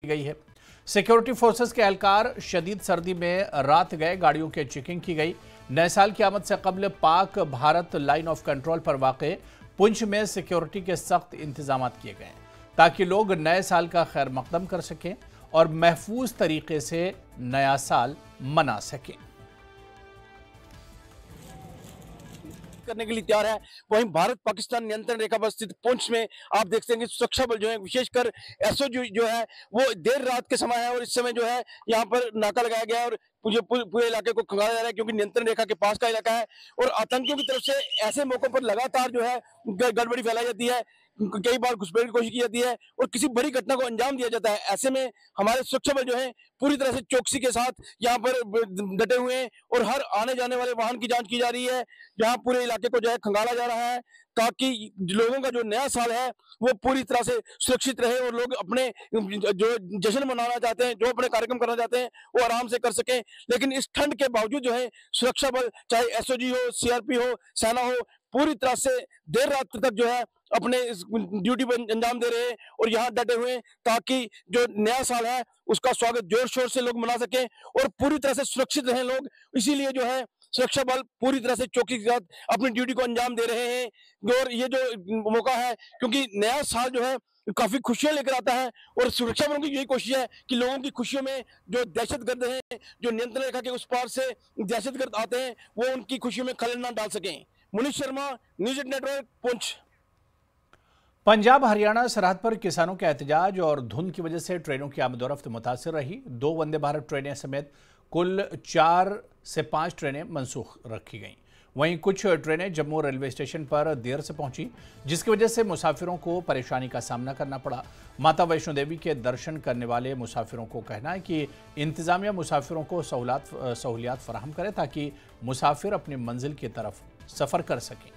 गई है। Security forces के एहलकार शदीद सर्दी में रात गए गाड़ियों की चेकिंग की गई। नए साल की आमद से कबल Pak Bharat line of control पर वाक़े पुंछ में सिक्योरिटी के सख्त इंतजाम किए गए ताकि लोग नए साल का खैर मकदम कर सकें और महफूज तरीके से नया साल मना सकें। करने के लिए तैयार है। वहीं भारत पाकिस्तान नियंत्रण रेखा पर स्थित पुंछ में आप देख सकते हैं कि सुरक्षा बल जो है, विशेषकर एसओजी जो है वो देर रात के समय है और इस समय जो है यहाँ पर नाका लगाया गया है और पूरे इलाके को खंगाला जा रहा है क्योंकि नियंत्रण रेखा के पास का इलाका है और आतंकियों की तरफ से ऐसे मौकों पर लगातार जो है गड़बड़ी फैलाई जाती है। कई बार घुसपैठ की कोशिश की जाती है और किसी बड़ी घटना को अंजाम दिया जाता है। ऐसे में हमारे सुरक्षा बल जो है पूरी तरह से चौकसी के साथ यहाँ पर डटे हुए हैं और हर आने जाने वाले वाहन की जांच की जा रही है। यहाँ पूरे इलाके को जो है खंगाला जा रहा है ताकि लोगों का जो नया साल है वो पूरी तरह से सुरक्षित रहे और लोग अपने जो जश्न मनाना चाहते हैं, जो अपने कार्यक्रम करना चाहते हैं वो आराम से कर सकें। लेकिन इस ठंड के बावजूद जो है सुरक्षा बल चाहे एसओजी हो, सीआरपी हो, सेना हो, पूरी तरह से देर रात तक जो है अपने ड्यूटी पर अंजाम दे रहे हैं और यहाँ डटे हुए हैं ताकि जो नया साल है उसका स्वागत जोर शोर से लोग मना सकें और पूरी तरह से सुरक्षित रहें लोग। इसीलिए जो है सुरक्षा बल पूरी तरह से चौकसी के साथ अपनी ड्यूटी को अंजाम दे रहे हैं और ये जो मौका है क्योंकि नया साल जो है काफी खुशियां लेकर आता है और सुरक्षा बलों की यही कोशिश है कि लोगों की खुशियों में जो दहशतगर्द हैं, जो नियंत्रण रेखा के उस पार से दहशतगर्द आते हैं, वो उनकी खुशियों में खलल न डाल सकें। Munish Sharma, news 8 network, Poonch. पंजाब हरियाणा सरहद पर किसानों के एहतजाज और धुंध की वजह से ट्रेनों की आमदोरफ्त मुतासिर रही। 2 वंदे भारत ट्रेनें समेत कुल 4 से 5 ट्रेनें मनसूख रखी गईं। वहीं कुछ ट्रेनें जम्मू रेलवे स्टेशन पर देर से पहुंची, जिसकी वजह से मुसाफिरों को परेशानी का सामना करना पड़ा। माता वैष्णो देवी के दर्शन करने वाले मुसाफिरों को कहना है कि इंतजामिया मुसाफिरों को सहूलियात फराहम करे ताकि मुसाफिर अपनी मंजिल की तरफ सफर कर सकें।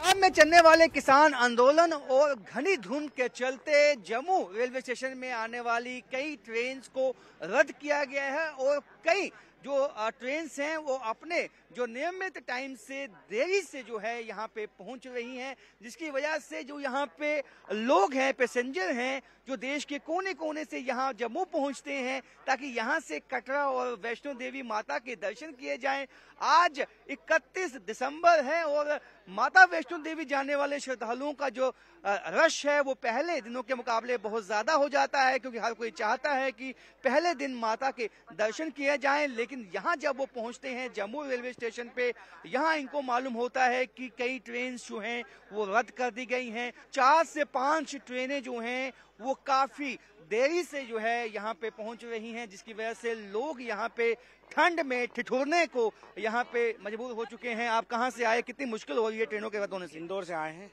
पंजाब में चलने वाले किसान आंदोलन और घनी धुंध के चलते जम्मू रेलवे स्टेशन में आने वाली कई ट्रेन्स को रद्द किया गया है और कई जो ट्रेन्स हैं वो अपने जो नियमित टाइम से देरी से जो है यहाँ पे पहुँच रही हैं, जिसकी वजह से जो यहाँ पे लोग हैं, पैसेंजर हैं, जो देश के कोने कोने से यहाँ जम्मू पहुँचते हैं ताकि यहाँ से कटरा और वैष्णो देवी माता के दर्शन किए जाएं। आज 31 दिसंबर है और माता वैष्णो देवी जाने वाले श्रद्धालुओं का जो रश है वो पहले दिनों के मुकाबले बहुत ज्यादा हो जाता है क्योंकि हर कोई चाहता है कि पहले दिन माता के दर्शन किए जाएं। लेकिन यहाँ जब वो पहुँचते हैं जम्मू रेलवे स्टेशन पे, यहाँ इनको मालूम होता है कि कई ट्रेन जो हैं वो रद्द कर दी गई हैं। 4 से 5 ट्रेनें जो हैं वो काफी देरी से जो है यहाँ पे पहुंच रही हैं, जिसकी वजह से लोग यहाँ पे ठंड में ठिठुरने को यहाँ पे मजबूर हो चुके हैं। आप कहाँ से आए, कितनी मुश्किल हो रही है ट्रेनों के रद्द होने से? इंदौर से आए हैं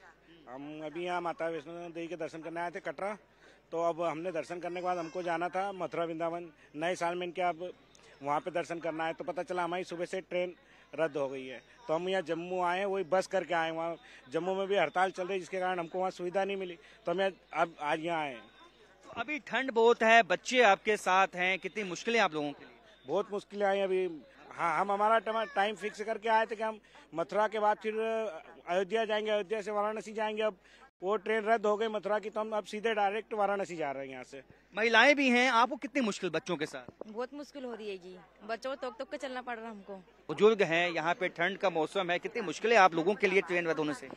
हम। अभी यहाँ माता वैष्णो देवी के दर्शन करने आए थे कटरा, तो अब हमने दर्शन करने के बाद हमको जाना था मथुरा वृंदावन। नए साल में इनके अब वहाँ पे दर्शन करना है, तो पता चला हमारी सुबह से ट्रेन रद्द हो गई है, तो हम यहाँ जम्मू आए, वही बस करके आए। वहाँ जम्मू में भी हड़ताल चल रही है जिसके कारण हमको वहाँ सुविधा नहीं मिली, तो हम अब आज यहाँ आए। अभी ठंड बहुत है, बच्चे आपके साथ हैं, कितनी मुश्किलें आप लोगों के लिए? बहुत मुश्किलें आई अभी। हाँ, हम हमारा टाइम फिक्स करके आए थे कि हम मथुरा के बाद फिर अयोध्या जाएंगे, अयोध्या से वाराणसी जाएंगे। अब वो ट्रेन रद्द हो गई मथुरा की, तो हम अब सीधे डायरेक्ट वाराणसी जा रहे हैं यहाँ से। महिलाएं भी हैं, आपको कितनी मुश्किल बच्चों के साथ? बहुत मुश्किल हो रही है जी, बच्चों को टोक के चलना पड़ रहा है हमको। बुजुर्ग हैं, यहाँ पे ठंड का मौसम है, कितनी मुश्किलें आप लोगों के लिए ट्रेन रद्द होने से?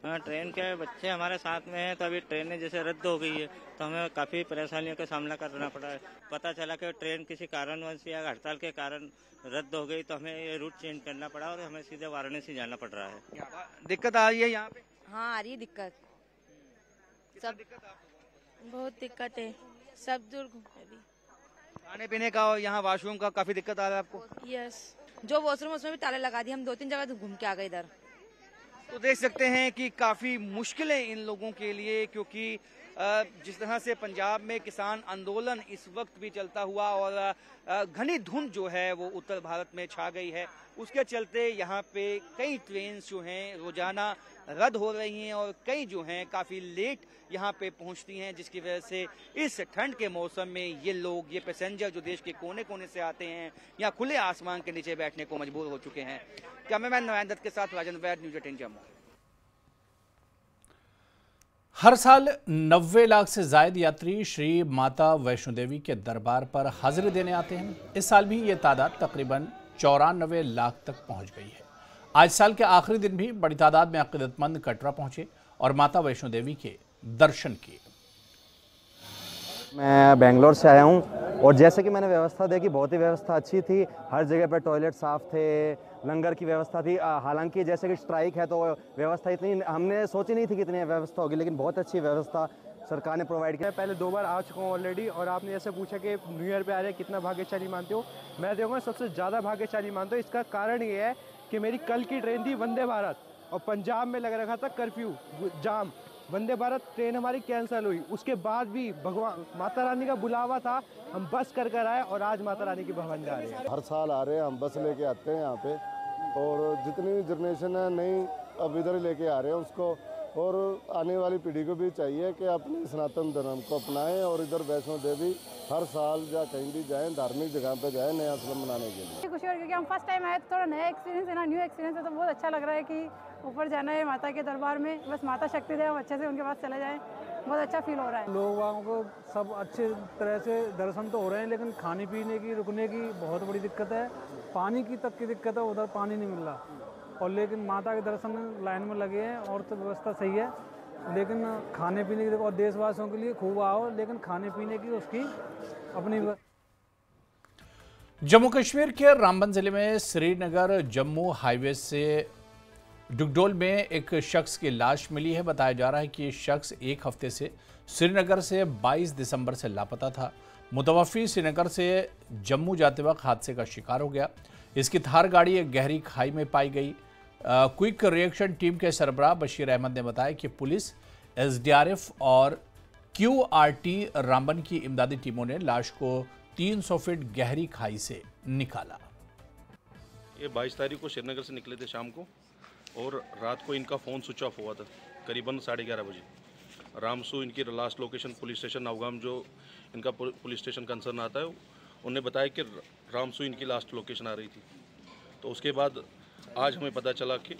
हाँ, ट्रेन के बच्चे हमारे साथ में हैं, तो अभी ट्रेनें जैसे रद्द हो गई है तो हमें काफ़ी परेशानियों का सामना करना पड़ा है। पता चला कि ट्रेन किसी कारणवश या हड़ताल के कारण रद्द हो गई, तो हमें ये रूट चेंज करना पड़ा और हमें सीधे वाराणसी जाना पड़ रहा है। दिक्कत आ रही है यहाँ पे? हाँ, आ रही है दिक्कत, सब बहुत दिक्कत है, सब दूर खाने पीने का और यहाँ वॉशरूम का काफी दिक्कत आ रहा है आपको? यस, जो वॉशरूम उसमें भी ताले लगा दिए, हम 2-3 जगह घूम के आ गए इधर। तो देख सकते हैं कि काफी मुश्किलें इन लोगों के लिए, क्योंकि जिस तरह से पंजाब में किसान आंदोलन इस वक्त भी चलता हुआ और घनी धुंध जो है वो उत्तर भारत में छा गई है, उसके चलते यहाँ पे कई ट्रेन जो हैं रोजाना रद्द हो रही हैं और कई जो हैं काफ़ी लेट यहाँ पे पहुँचती हैं, जिसकी वजह से इस ठंड के मौसम में ये लोग, ये पैसेंजर जो देश के कोने कोने से आते हैं, यहाँ खुले आसमान के नीचे बैठने को मजबूर हो चुके हैं। कैमरामैन नवान दत्त के साथ राजन वैद, न्यूज़ 18 जम्मू। हर साल 90 लाख से जायद यात्री श्री माता वैष्णो देवी के दरबार पर हाजिरी देने आते हैं। इस साल भी ये तादाद तकरीबन 94 लाख तक पहुंच गई है। आज साल के आखिरी दिन भी बड़ी तादाद में अकीदतमंद कटरा पहुंचे और माता वैष्णो देवी के दर्शन किए। मैं बेंगलोर से आया हूं और जैसे कि मैंने व्यवस्था देखी, बहुत ही व्यवस्था अच्छी थी। हर जगह पर टॉयलेट साफ थे, लंगर की व्यवस्था थी। हालांकि जैसे कि स्ट्राइक है तो व्यवस्था इतनी हमने सोची नहीं थी कि इतनी व्यवस्था होगी, लेकिन बहुत अच्छी व्यवस्था सरकार ने प्रोवाइड किया। पहले 2 बार आ चुका हूँ ऑलरेडी, और आपने जैसे पूछा कि न्यू ईयर पे आ रहे हैं कितना भाग्यशाली मानते हो, मैं देखूँगा सबसे ज़्यादा भाग्यशाली मानता हूँ। इसका कारण ये है कि मेरी कल की ट्रेन थी वंदे भारत, और पंजाब में लग रखा था कर्फ्यू जाम। वंदे भारत ट्रेन हमारी कैंसिल हुई, उसके बाद भी भगवान माता रानी का बुलावा था, हम बस कर आए और आज माता रानी की भवन जा रहे हैं। हर साल आ रहे हैं, हम बस लेके आते हैं यहाँ पे, और जितनी भी जनरेशन है नई अब इधर ही लेके आ रहे हैं उसको। और आने वाली पीढ़ी को भी चाहिए कि अपने सनातन धर्म को अपनाएं और इधर वैष्णो देवी हर साल या कहीं भी जाएं, धार्मिक जगह पे जाएं नया साल मनाने के लिए। खुशी हो रही है क्योंकि हम फर्स्ट टाइम आए तो थोड़ा नया एक्सपीरियंस है ना, न्यू एक्सपीरियंस है, तो बहुत अच्छा लग रहा है कि ऊपर जाना है माता के दरबार में। बस माता शक्ति दे, हम अच्छे से उनके पास चले जाएं, बहुत अच्छा फील हो रहा है। लोगों को सब अच्छे तरह से दर्शन तो हो रहे हैं, लेकिन खाने पीने की रुकने की बहुत बड़ी दिक्कत है। पानी की तक की दिक्कत है, उधर पानी नहीं मिल रहा। और लेकिन माता के दर्शन लाइन में लगे हैं और तो व्यवस्था सही है, लेकिन खाने पीने की और देशवासियों के लिए खूब आओ, लेकिन खाने पीने की उसकी अपनी। जम्मू कश्मीर के रामबन जिले में श्रीनगर जम्मू हाईवे से डुगडोल में एक शख्स की लाश मिली है। बताया जा रहा है कि ये शख्स एक हफ्ते से श्रीनगर से 22 दिसंबर से लापता था। मुतवफ़ी श्रीनगर से जम्मू जाते वक्त हादसे का शिकार हो गया। इसकी थार गाड़ी एक गहरी खाई में पाई गई। क्विक रिएक्शन टीम के सरबराह बशीर अहमद ने बताया कि पुलिस, SDRF और QRT रामबन की इमदादी टीमों ने लाश को 300 फीट गहरी खाई से निकाला। ये 22 तारीख को श्रीनगर से निकले थे शाम को, और रात को इनका फ़ोन स्विच ऑफ हुआ था करीबन 11:30 बजे। रामसू इनकी last location police station Navgam, जो इनका पुलिस स्टेशन कंसर्न आता है, उन्होंने बताया कि रामसू इनकी लास्ट लोकेशन आ रही थी। तो उसके बाद आज हमें पता चला कि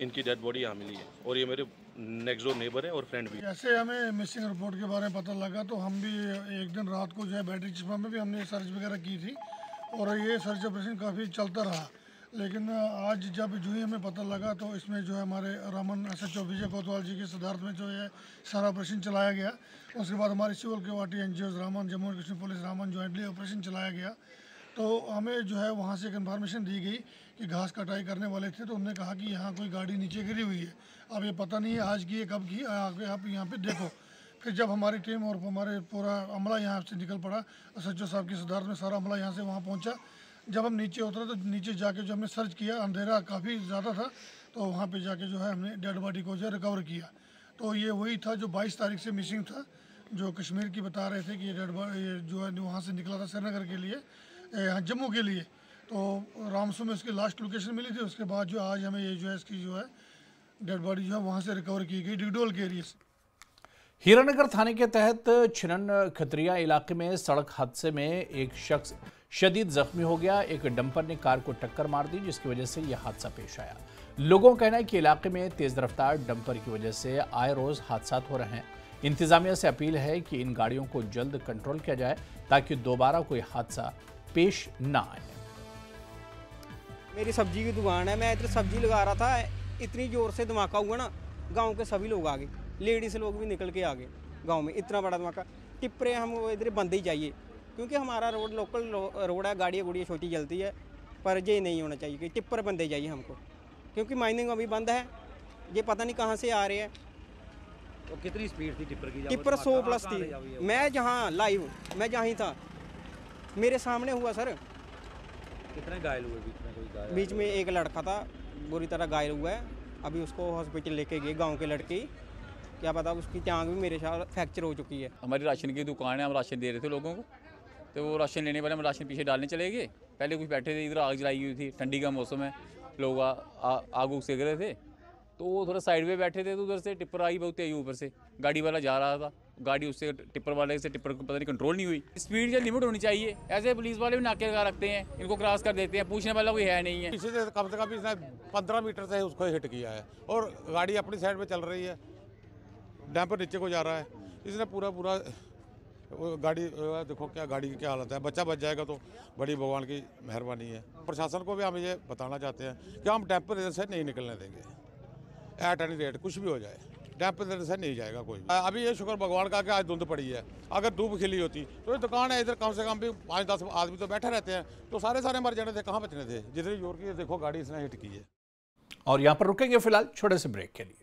इनकी डेड बॉडी यहाँ मिली है, और ये मेरे नेक्स्ट डोर नेबर है और फ्रेंड भी। जैसे हमें मिसिंग रिपोर्ट के बारे में पता लगा तो हम भी एक दिन रात को जो है बैटरी चिपा में भी हमने सर्च वगैरह की थी, और ये सर्च ऑपरेशन काफ़ी चलता रहा। लेकिन आज जब जो ही हमें पता लगा तो इसमें जो है हमारे रामन SHO विजय कोतवाल जी के सदारत में जो है सारा ऑपरेशन चलाया गया। उसके बाद हमारे सिविल QRT NGOs रामन, जम्मू और कश्मीर पुलिस रामन जॉइंटली ऑपरेशन चलाया गया। तो हमें जो है वहाँ से एक इन्फॉर्मेशन दी गई कि घास कटाई करने वाले थे, तो उन्होंने कहा कि यहाँ कोई गाड़ी नीचे गिरी हुई है। अब ये पता नहीं है आज की है कब की, आगे आप यहाँ पे देखो। फिर जब हमारी टीम और हमारे पूरा अमला यहाँ से निकल पड़ा, SHO साहब की सदारत में सारा अमला यहाँ से वहाँ पहुँचा। जब हम नीचे उतरे तो नीचे जाके जो हमने सर्च किया, अंधेरा काफ़ी ज़्यादा था, तो वहाँ पे जाके जो है हमने डेड बॉडी को जो है रिकवर किया। तो ये वही था जो 22 तारीख से मिसिंग था, जो कश्मीर की बता रहे थे कि ये डेड बॉडी जो है वहाँ से निकला था श्रीनगर के लिए, यहाँ जम्मू के लिए। तो रामसू में उसकी लास्ट लोकेशन मिली थी। उसके बाद जो आज हमें ये जो है इसकी जो है डेड बॉडी जो है वहाँ से रिकवर की गई डिगडोल के एरिया से। हीरानगर थाने के तहत छिनन खतरिया इलाके में सड़क हादसे में एक शख्स शदीद जख्मी हो गया। एक डंपर ने कार को टक्कर मार दी, जिसकी वजह से यह हादसा पेश आया। लोगों का कहना है कि इलाके में तेज रफ्तार डंपर की वजह से आए रोज हादसा हो रहे हैं। इंतजामिया से अपील है कि इन गाड़ियों को जल्द कंट्रोल किया जाए ताकि दोबारा कोई हादसा पेश ना आए। मेरी सब्जी की दुकान है, मैं इधर सब्जी लगा रहा था, इतनी जोर से धमाका हुआ ना, गांव के सभी लोग आ गए, लेडीज लोग भी निकल के आ गए। गांव में इतना बड़ा धमाका, टिप्परे हम इधर बंद ही चाहिए, क्योंकि हमारा रोड लोकल रोड है, गाड़ियाँ गुड़ियाँ छोटी चलती है, पर ये नहीं होना चाहिए कि टिप्पर बंदे चाहिए हमको, क्योंकि माइनिंग अभी बंद है, ये पता नहीं कहाँ से आ रहे हैं। तो कितनी स्पीड थी टिप्पर की? टिप्पर 100+ थी। मैं जहाँ लाइव, मैं जहाँ ही था, मेरे सामने हुआ सर। कितने घायल हुए बीच में? कोई घायल? बीच में एक लड़का था, बुरी तरह घायल हुआ है, अभी उसको हॉस्पिटल लेके गए गाँव के लड़के, क्या पता उसकी टांग भी मेरे साथ फ्रैक्चर हो चुकी है। हमारी राशन की दुकान है, हम राशन दे रहे थे लोगों को, तो वो राशन लेने वाले हम राशन पीछे डालने चले गए। पहले कुछ बैठे थे, इधर आग जलाई हुई थी, ठंडी का मौसम है, लोग आग उग सेक रहे थे, तो वो थोड़ा साइड में बैठे थे, तो उधर से टिप्पर आई बहुत तेज, ऊपर से गाड़ी वाला जा रहा था, गाड़ी उससे टिप्पर वाले से टिप्पर को पता नहीं कंट्रोल नहीं हुई। स्पीड या लिमिट होनी चाहिए। ऐसे पुलिस वाले भी नाके लगा रखते हैं, इनको क्रॉस कर देते हैं, पूछने वाला कोई है नहीं है। पीछे से कम इसने 15 मीटर से उसको हिट किया है, और गाड़ी अपनी साइड पे चल रही है, डैम्पर नीचे को जा रहा है, इसने पूरा गाड़ी देखो क्या गाड़ी की क्या हालत है। बच्चा बच जाएगा तो बड़ी भगवान की मेहरबानी है। प्रशासन को भी हम ये बताना चाहते हैं कि हम डैम्पर इधर से नहीं निकलने देंगे। एट एनी रेट कुछ भी हो जाए, डैम्पर इधर से नहीं जाएगा कोई। अभी ये शुक्र भगवान का कि आज धुंध पड़ी है, अगर धूप खिली होती तो ये दुकान है इधर कम से कम भी 5-10 आदमी तो बैठे रहते हैं, तो सारे मर जाने थे, कहाँ बचने थे। जितनी जोर की देखो गाड़ी इसने हिट की है। और यहाँ पर रुकेंगे फिलहाल छोटे से ब्रेक के लिए।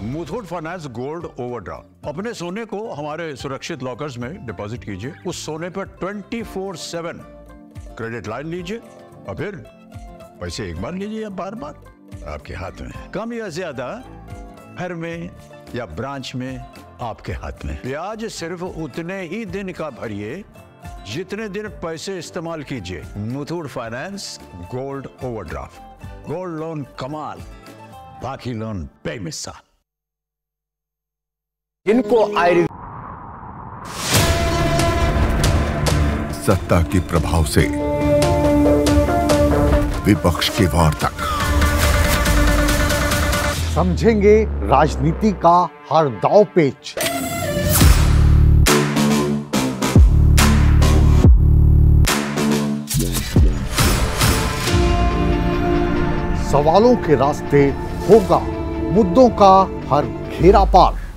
Muthoot finance gold overdraft. अपने सोने को हमारे सुरक्षित लॉकर्स में डिपॉजिट कीजिए। उस सोने पर 24/7 क्रेडिट लाइन लीजिए और फिर पैसे एक बार लीजिए या बार बार आपके हाथ में। कम या ज्यादा घर में या ब्रांच में आपके हाथ में। ब्याज सिर्फ उतने ही दिन का भरिए जितने दिन पैसे इस्तेमाल कीजिए। Muthoot finance gold overdraft. Gold loan कमाल, बाकी लोन बेमिसाल। इनको सत्ता के प्रभाव से विपक्ष के वार तक समझेंगे राजनीति का हर दांव पेच। सवालों के रास्ते होगा मुद्दों का हर घेरा पार।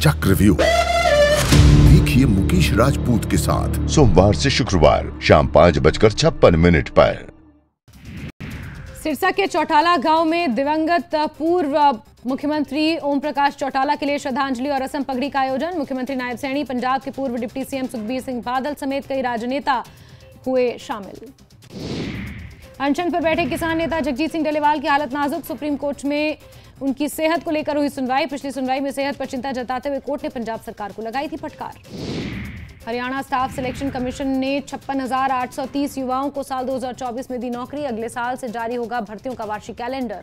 चक्रव्यूह देखिए मुकेश राजपूत के साथ सोमवार से शुक्रवार शाम 5:56 पर। सिरसा के चौटाला गांव में दिवंगत पूर्व मुख्यमंत्री ओम प्रकाश चौटाला के लिए श्रद्धांजलि और रस्म पगड़ी का आयोजन। मुख्यमंत्री नायब सैनी, पंजाब के पूर्व डिप्टी सीएम सुखबीर सिंह बादल समेत कई राजनेता हुए शामिल। अनशन पर बैठे किसान नेता जगजीत सिंह डलेवाल की हालत नाजुक। सुप्रीम कोर्ट में उनकी सेहत को लेकर हुई सुनवाई। पिछली सुनवाई में सेहत पर चिंता जताते हुए कोर्ट ने पंजाब सरकार को लगाई थी फटकार। हरियाणा स्टाफ सिलेक्शन कमीशन ने 56,830 युवाओं को साल 2024 में दी नौकरी। अगले साल से जारी होगा भर्तियों का वार्षिक कैलेंडर।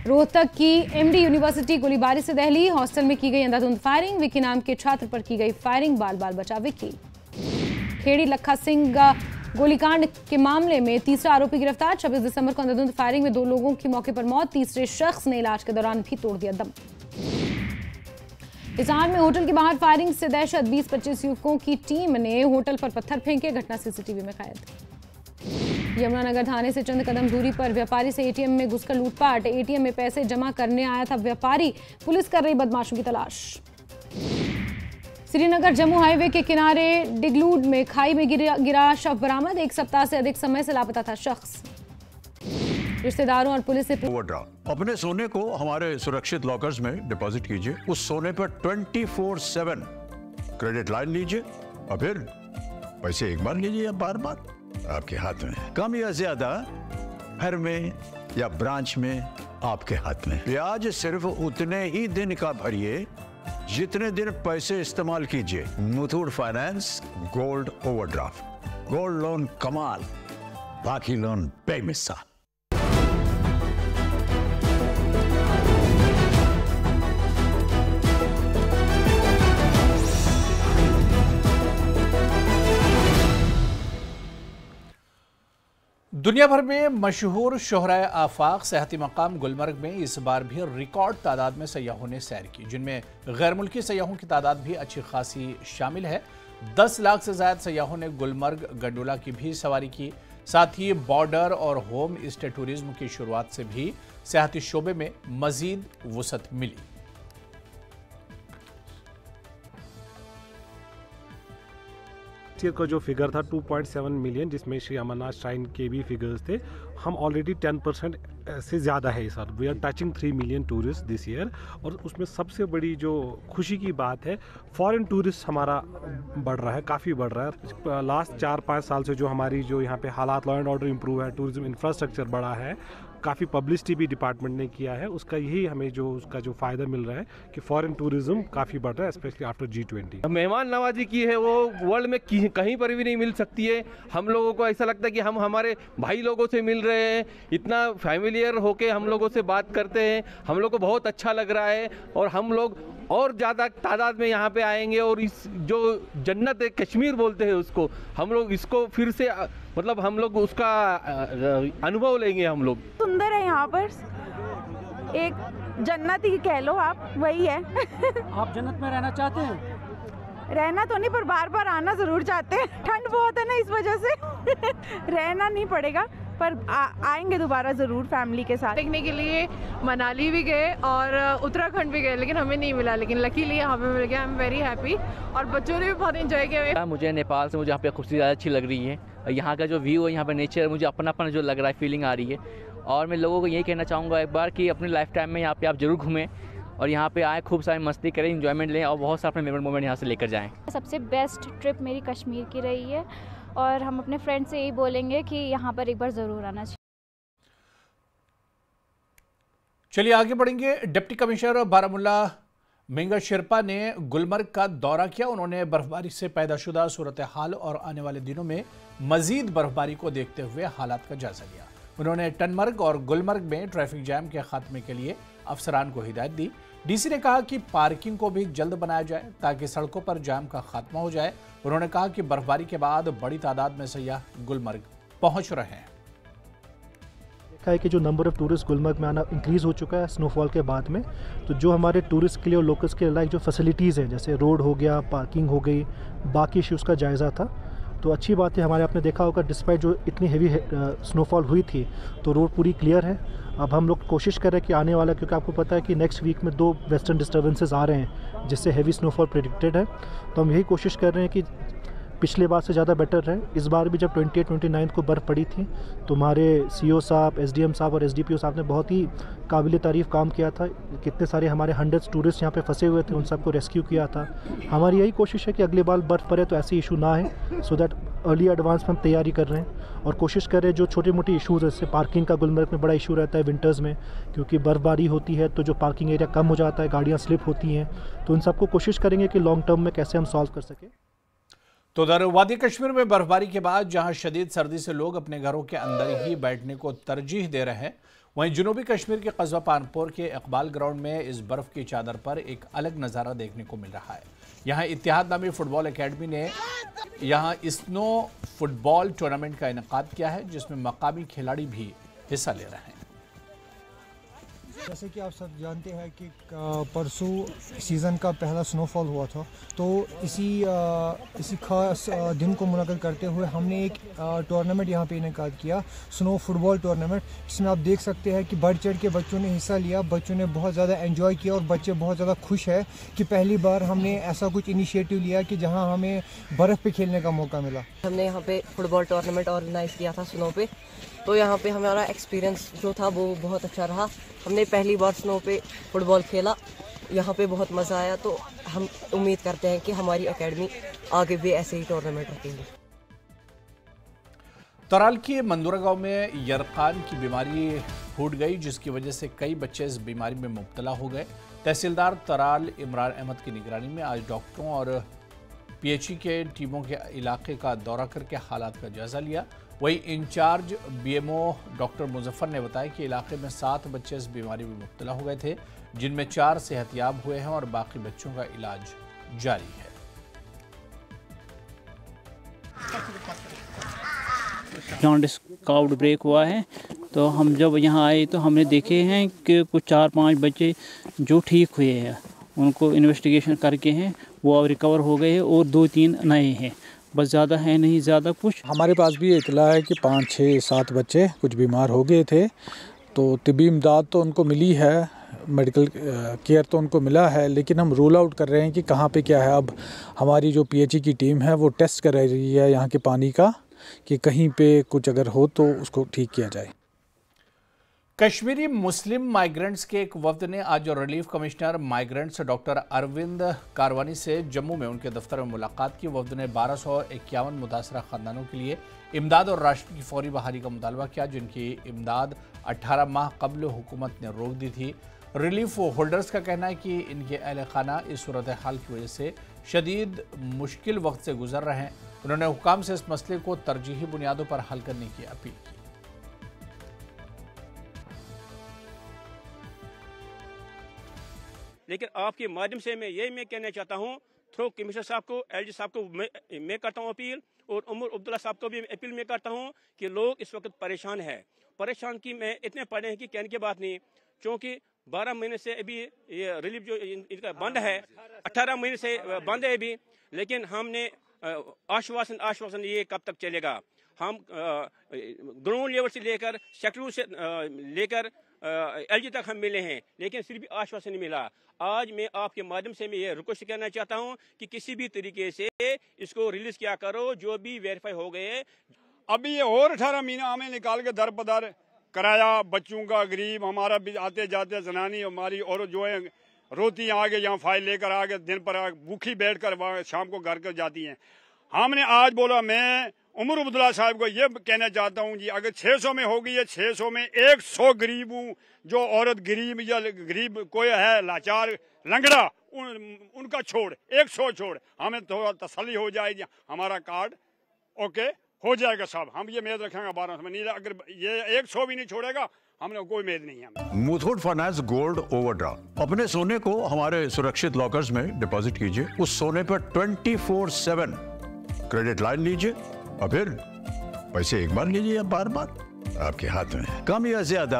रोहतक की एमडी यूनिवर्सिटी गोलीबारी से दहली। हॉस्टल में की गई अंधाधुंध फायरिंग। विक्की नाम के छात्र पर की गई फायरिंग। बाल बाल बचा विक्की। खेड़ी लखा सिंह गोलीकांड के मामले में तीसरा आरोपी गिरफ्तार। 26 दिसंबर को अंधाधुंध फायरिंग में 2 लोगों की मौके पर मौत। तीसरे शख्स ने इलाज के दौरान भी तोड़ दिया दम। हिसार में होटल के बाहर फायरिंग से दहशत। 20-25 युवकों की टीम ने होटल पर पत्थर फेंके। घटना सीसीटीवी में कैद। यमुनानगर थाने से चंद कदम दूरी पर व्यापारी से एटीएम में घुसकर लूटपाट। एटीएम में पैसे जमा करने आया था व्यापारी। पुलिस कर रही बदमाशों की तलाश। श्रीनगर जम्मू हाईवे के किनारे डिगलूड में खाई में गिरा शव बरामद। 1 सप्ताह से अधिक समय से लापता था शख्स। रिश्तेदारों और पुलिस से ओवरड्राफ्ट। अपने सोने को हमारे सुरक्षित लॉकर्स में डिपॉजिट कीजिए। उस सोने पर 24/7 क्रेडिट लाइन लीजिए और फिर पैसे एक बार लीजिए या बार बार आपके हाथ में। कम या ज्यादा घर में या ब्रांच में आपके हाथ में। ब्याज सिर्फ उतने ही दिन का भरिए जितने दिन पैसे इस्तेमाल कीजिए। Muthoot finance gold overdraft. Gold loan कमाल, बाकी लोन बेमिसाल। दुनिया भर में मशहूर शोहराए आफाक सेहती मकाम गुलमर्ग में इस बार भी रिकॉर्ड तादाद में सयाहों ने सैर की, जिनमें गैर मुल्की सयाहों की तादाद भी अच्छी खासी शामिल है। 10 लाख से ज्यादा सयाहों ने गुलमर्ग गंडोला की भी सवारी की। साथ ही बॉर्डर और होम स्टे टूरिज्म की शुरुआत से भी सियाहती शोबे में मजीद वुसअत मिली। ईयर का जो फिगर था 2.7 मिलियन, जिसमें श्री अमरनाथ श्राइन के भी फिगर्स थे, हम ऑलरेडी 10% से ज़्यादा है इस साल। We are touching 3 million tourist this year. और उसमें सबसे बड़ी जो खुशी की बात है, फॉरेन टूरिस्ट हमारा बढ़ रहा है, काफ़ी बढ़ रहा है। लास्ट 4-5 साल से जो हमारी जो यहाँ पे हालात लॉ एंड ऑर्डर इम्प्रूव है, टूरिज्म इंफ्रास्ट्रक्चर बढ़ा है, काफ़ी पब्लिसिटी भी डिपार्टमेंट ने किया है, उसका यही हमें जो उसका जो फ़ायदा मिल रहा है कि फॉरेन टूरिज्म काफ़ी बढ़ रहा है, स्पेशली आफ्टर G20। मेहमान नवाजी की है वो वर्ल्ड में कहीं पर भी नहीं मिल सकती है। हम लोगों को ऐसा लगता है कि हम हमारे भाई लोगों से मिल रहे हैं, इतना फैमिलियर होके हम लोगों से बात करते हैं, हम लोग को बहुत अच्छा लग रहा है और हम लोग और ज़्यादा तादाद में यहाँ पे आएंगे और इस जो जन्नत है कश्मीर बोलते हैं उसको, हम लोग इसको फिर से मतलब हम लोग उसका अनुभव लेंगे। हम लोग सुंदर है यहाँ पर, एक जन्नत ही कह लो आप, वही है। आप जन्नत में रहना चाहते हैं? रहना तो नहीं पर बार बार आना जरूर चाहते हैं, ठंड बहुत है ना इस वजह से रहना नहीं पड़ेगा, पर आएंगे दोबारा ज़रूर फैमिली के साथ। देखने के लिए मनाली भी गए और उत्तराखंड भी गए, लेकिन हमें नहीं मिला, लेकिन लकीली यहाँ पे मिल गया। आई एम वेरी हैप्पी और बच्चों ने भी बहुत एंजॉय किया। मुझे नेपाल से मुझे यहाँ पे खूबसूरती ज़्यादा अच्छी लग रही है, यहाँ का जो व्यू है, यहाँ पे नेचर, मुझे अपना जो लग रहा है, फीलिंग आ रही है। और मैं लोगों को यही कहना चाहूँगा एक बार कि अपनी लाइफ टाइम में यहाँ पे आप जरूर घूमें और यहाँ पे आए, खूब सारी मस्ती करें, एंजॉयमेंट लें और बहुत सारे अपने मेमोरेबल मोमेंट यहाँ से लेकर जाएँ। सबसे बेस्ट ट्रिप मेरी कश्मीर की रही है और हम अपने फ्रेंड से यही बोलेंगे कि यहाँ पर एक बार ज़रूर आना चाहिए। चलिए आगे बढ़ेंगे। डिप्टी कमिश्नर बारामुल्ला मिंगा शेरपा ने गुलमर्ग का दौरा किया। उन्होंने बर्फबारी से पैदाशुदा सूरत हाल और आने वाले दिनों में मजीद बर्फबारी को देखते हुए हालात का जायजा लिया। उन्होंने टनमर्ग और गुलमर्ग में ट्रैफिक जैम के खात्मे के लिए अफसरान को हिदायत दी। डीसी ने कहा कि पार्किंग को भी जल्द बनाया जाए ताकि सड़कों पर जाम का खात्मा हो जाए। उन्होंने कहा कि बर्फबारी के बाद बड़ी तादाद में सयाह गुलमर्ग पहुंच रहे हैं। देखा है कि जो नंबर ऑफ़ टूरिस्ट गुलमर्ग में आना इंक्रीज़ हो चुका है स्नोफॉल के बाद में, तो जो हमारे टूरिस्ट के लिए और लोकल्स के लाइक जो फैसिलिटीज़ हैं, जैसे रोड हो गया, पार्किंग हो गई, बाकी इश्यूज़ का जायज़ा था। तो अच्छी बात है, हमारे आपने देखा होगा डिस्पाइट जो इतनी हेवी स्नोफॉल हुई थी तो रोड पूरी क्लियर है। अब हम लोग कोशिश कर रहे हैं कि आने वाला, क्योंकि आपको पता है कि नेक्स्ट वीक में 2 वेस्टर्न डिस्टर्बेंसेस आ रहे हैं जिससे हेवी स्नोफॉल प्रेडिक्टेड है, तो हम यही कोशिश कर रहे हैं कि पिछले बार से ज़्यादा बेटर रहे। इस बार भी जब 28-29 को बर्फ़ पड़ी थी तो हमारे CO साहब, SDM साहब और SDPO साहब ने बहुत ही काबिल तारीफ़ काम किया था। कितने सारे हमारे 100 टूरिस्ट यहाँ पे फंसे हुए थे, उन सबको रेस्क्यू किया था। हमारी यही कोशिश है कि अगली बार बर्फ़ पड़े तो ऐसे इशू ना आए, सो दैट अर्ली एडवांस में हम तैयारी कर रहे हैं और कोशिश कर रहे हैं जो छोटे मोटे इशूज़ जैसे पार्किंग का गुलमर्ग में बड़ा इशू रहता है विंटर्स में, क्योंकि बर्फ़बारी होती है तो जो पार्किंग एरिया कम हो जाता है, गाड़ियाँ स्लिप होती हैं, तो उन सबको कोशिश करेंगे कि लॉन्ग टर्म में कैसे हम सॉल्व कर सकें। तो उधर वादी कश्मीर में बर्फबारी के बाद जहां शदीद सर्दी से लोग अपने घरों के अंदर ही बैठने को तरजीह दे रहे हैं, वहीं जनूबी कश्मीर के कस्बा पानपुर के इकबाल ग्राउंड में इस बर्फ की चादर पर एक अलग नज़ारा देखने को मिल रहा है। यहां इत्तेहाद नामी फुटबॉल एकेडमी ने यहां स्नो फुटबॉल टूर्नामेंट का इनेकाद किया है, जिसमें मकामी खिलाड़ी भी हिस्सा ले रहे हैं। जैसे कि आप सब जानते हैं कि परसों सीज़न का पहला स्नोफॉल हुआ था, तो इसी खास दिन को मुनक़िद करते हुए हमने एक टूर्नामेंट यहाँ पे इनेकाद किया, स्नो फुटबॉल टूर्नामेंट, जिसमें आप देख सकते हैं कि बढ़ चढ़ के बच्चों ने हिस्सा लिया। बच्चों ने बहुत ज़्यादा एंजॉय किया और बच्चे बहुत ज़्यादा खुश है कि पहली बार हमने ऐसा कुछ इनिशिएटिव लिया कि जहाँ हमें बर्फ़ पे खेलने का मौका मिला। हमने यहाँ पे फुटबॉल टूर्नामेंट ऑर्गेनाइज़ किया था स्नो पे, तो यहाँ पे हमारा एक्सपीरियंस जो था वो बहुत अच्छा रहा। हमने पहली बार स्नो पे फुटबॉल खेला, यहाँ पे बहुत मज़ा आया, तो हम उम्मीद करते हैं कि हमारी एकेडमी आगे भी ऐसे ही टूर्नामेंट रखेगी। तराल के मंदूरा गांव में यरकान की बीमारी फूट गई, जिसकी वजह से कई बच्चे इस बीमारी में मुब्तला हो गए। तहसीलदार तराल इमरान अहमद की निगरानी में आज डॉक्टरों और PHE के टीमों के इलाके का दौरा करके हालात का जायजा लिया। वहीं इंचार्ज BMO डॉक्टर मुजफ्फर ने बताया कि इलाके में 7 बच्चे इस बीमारी में मुब्तला हो गए थे, जिनमें 4 सेहतयाब हुए हैं और बाकी बच्चों का इलाज जारी है। जॉन्डिस का आउटब्रेक हुआ है, तो हम जब यहाँ आए तो हमने देखे हैं कि कुछ 4-5 बच्चे जो ठीक हुए हैं, उनको इन्वेस्टिगेशन करके हैं, वो अब रिकवर हो गए हैं और 2-3 नए हैं, बस ज़्यादा है नहीं, ज़्यादा कुछ। हमारे पास भी इतला है कि 5, 6, 7 बच्चे कुछ बीमार हो गए थे, तो तिब्बी इमदाद तो उनको मिली है, मेडिकल केयर तो उनको मिला है, लेकिन हम रूल आउट कर रहे हैं कि कहाँ पे क्या है। अब हमारी जो PHE की टीम है वो टेस्ट कर रही है यहाँ के पानी का, कि कहीं पे कुछ अगर हो तो उसको ठीक किया जाए। कश्मीरी मुस्लिम माइग्रेंट्स के एक वफ्द ने आज relief commissioner migrants doctor Arvind Karwani से जम्मू में उनके दफ्तर में मुलाकात की। वफ्द ने 1251 मुतासरा खानदानों के लिए इमदाद और राशन की फौरी बहाली का मुतालबा किया, जिनकी इमदाद 18 माह कबल हुकूमत ने रोक दी थी। रिलीफ होल्डर्स का कहना है कि इनके अहल खाना इस सूरत हाल की वजह से शदीद मुश्किल वक्त से गुजर रहे हैं। उन्होंने हुकाम से इस मसले को तरजीही बुनियादों पर हल करने की अपील की। लेकिन आपके माध्यम से मैं कहना चाहता हूँ, थ्रू कमिश्नर साहब को, एलजी साहब को मैं करता हूँ अपील, और उमर अब्दुल्ला साहब को भी अपील मैं करता हूँ कि लोग इस वक्त परेशान है। परेशान की मैं इतने पड़े हैं कि कहने की बात नहीं, क्योंकि 12 महीने से अभी ये रिलीफ जो इनका बंद है, 18 महीने से बंद है अभी। लेकिन हमने आश्वासन ये कब तक चलेगा। हम ग्राउंड लेवल से लेकर सेक्टरों से लेकर एलजी तक हम मिले हैं, लेकिन सिर्फ आश्वासन नहीं मिला। आज मैं आपके माध्यम से मैं ये रिक्वेस्ट करना चाहता हूँ कि किसी भी तरीके से इसको रिलीज किया करो, जो भी वेरीफाई हो गए। अभी ये और 18 महीना हमें निकाल के दर बदर कराया, बच्चों का, गरीब हमारा भी आते जाते जनानी हमारी और जो है रोती आगे यहाँ फाइल लेकर आगे दिन पर भूखी बैठ कर शाम को घर कर जाती हैं। हमने आज बोला, मैं उमर अब्दुल्ला साहब को ये कहना चाहता हूँ जी, अगर 600 में होगी है, 600 में 100 गरीब हूँ, जो औरत गरीब या गरीब कोई है लाचार लंगड़ा, उनका छोड़ 100 छोड़, हमें थोड़ा तसल्ली हो जाएगी, हमारा कार्ड ओके हो जाएगा साहब। हम ये उम्मीद रखेंगे 1200 में, नहीं अगर ये 100 भी नहीं छोड़ेगा हमने कोई उम्मीद नहीं है। मुथूट फाइनेंस गोल्ड ओवरड्राफ्ट, अपने सोने को हमारे सुरक्षित लॉकर्स में डिपॉजिट कीजिए, उस सोने पर 24/7 क्रेडिट लाइन लीजिए और फिर पैसे एक बार लीजिए या बार बार आपके हाथ में, कम या ज्यादा,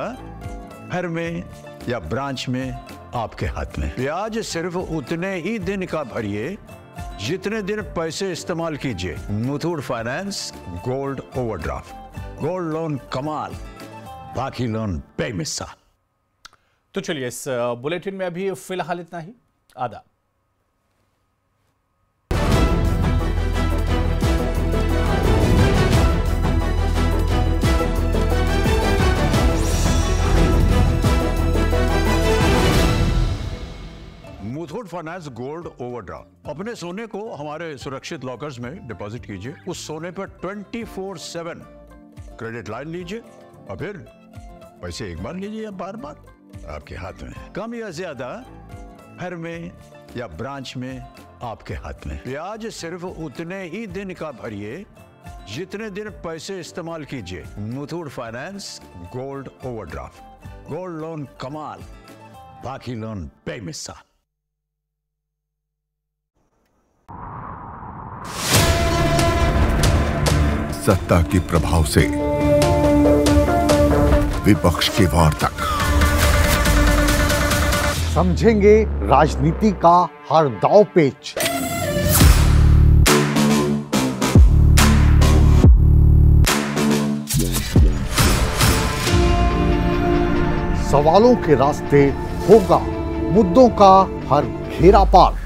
घर में या ब्रांच में आपके हाथ में। ब्याज सिर्फ उतने ही दिन का भरिए जितने दिन पैसे इस्तेमाल कीजिए। Muthoot finance gold overdraft, gold loan कमाल, बाकी लोन बेमिसाल। तो चलिए इस बुलेटिन में अभी फिलहाल इतना ही। आदाब। मुथूट फाइनेंस गोल्ड ओवरड्राफ्ट, अपने सोने को हमारे सुरक्षित लॉकर्स में डिपॉजिट कीजिए, उस सोने पर 24/7 क्रेडिट लाइन लीजिए और फिर पैसे एक बार लीजिए या बार बार आपके हाथ में, कम या ज्यादा, घर में या ब्रांच में आपके हाथ में। ब्याज सिर्फ उतने ही दिन का भरिए जितने दिन पैसे इस्तेमाल कीजिए। Muthoot finance gold overdraft, gold loan कमाल, बाकी लोन बेमिसाल। सत्ता के प्रभाव से विपक्ष के वार तक समझेंगे राजनीति का हर दांव पेच। सवालों के रास्ते होगा मुद्दों का हर घेरा पार।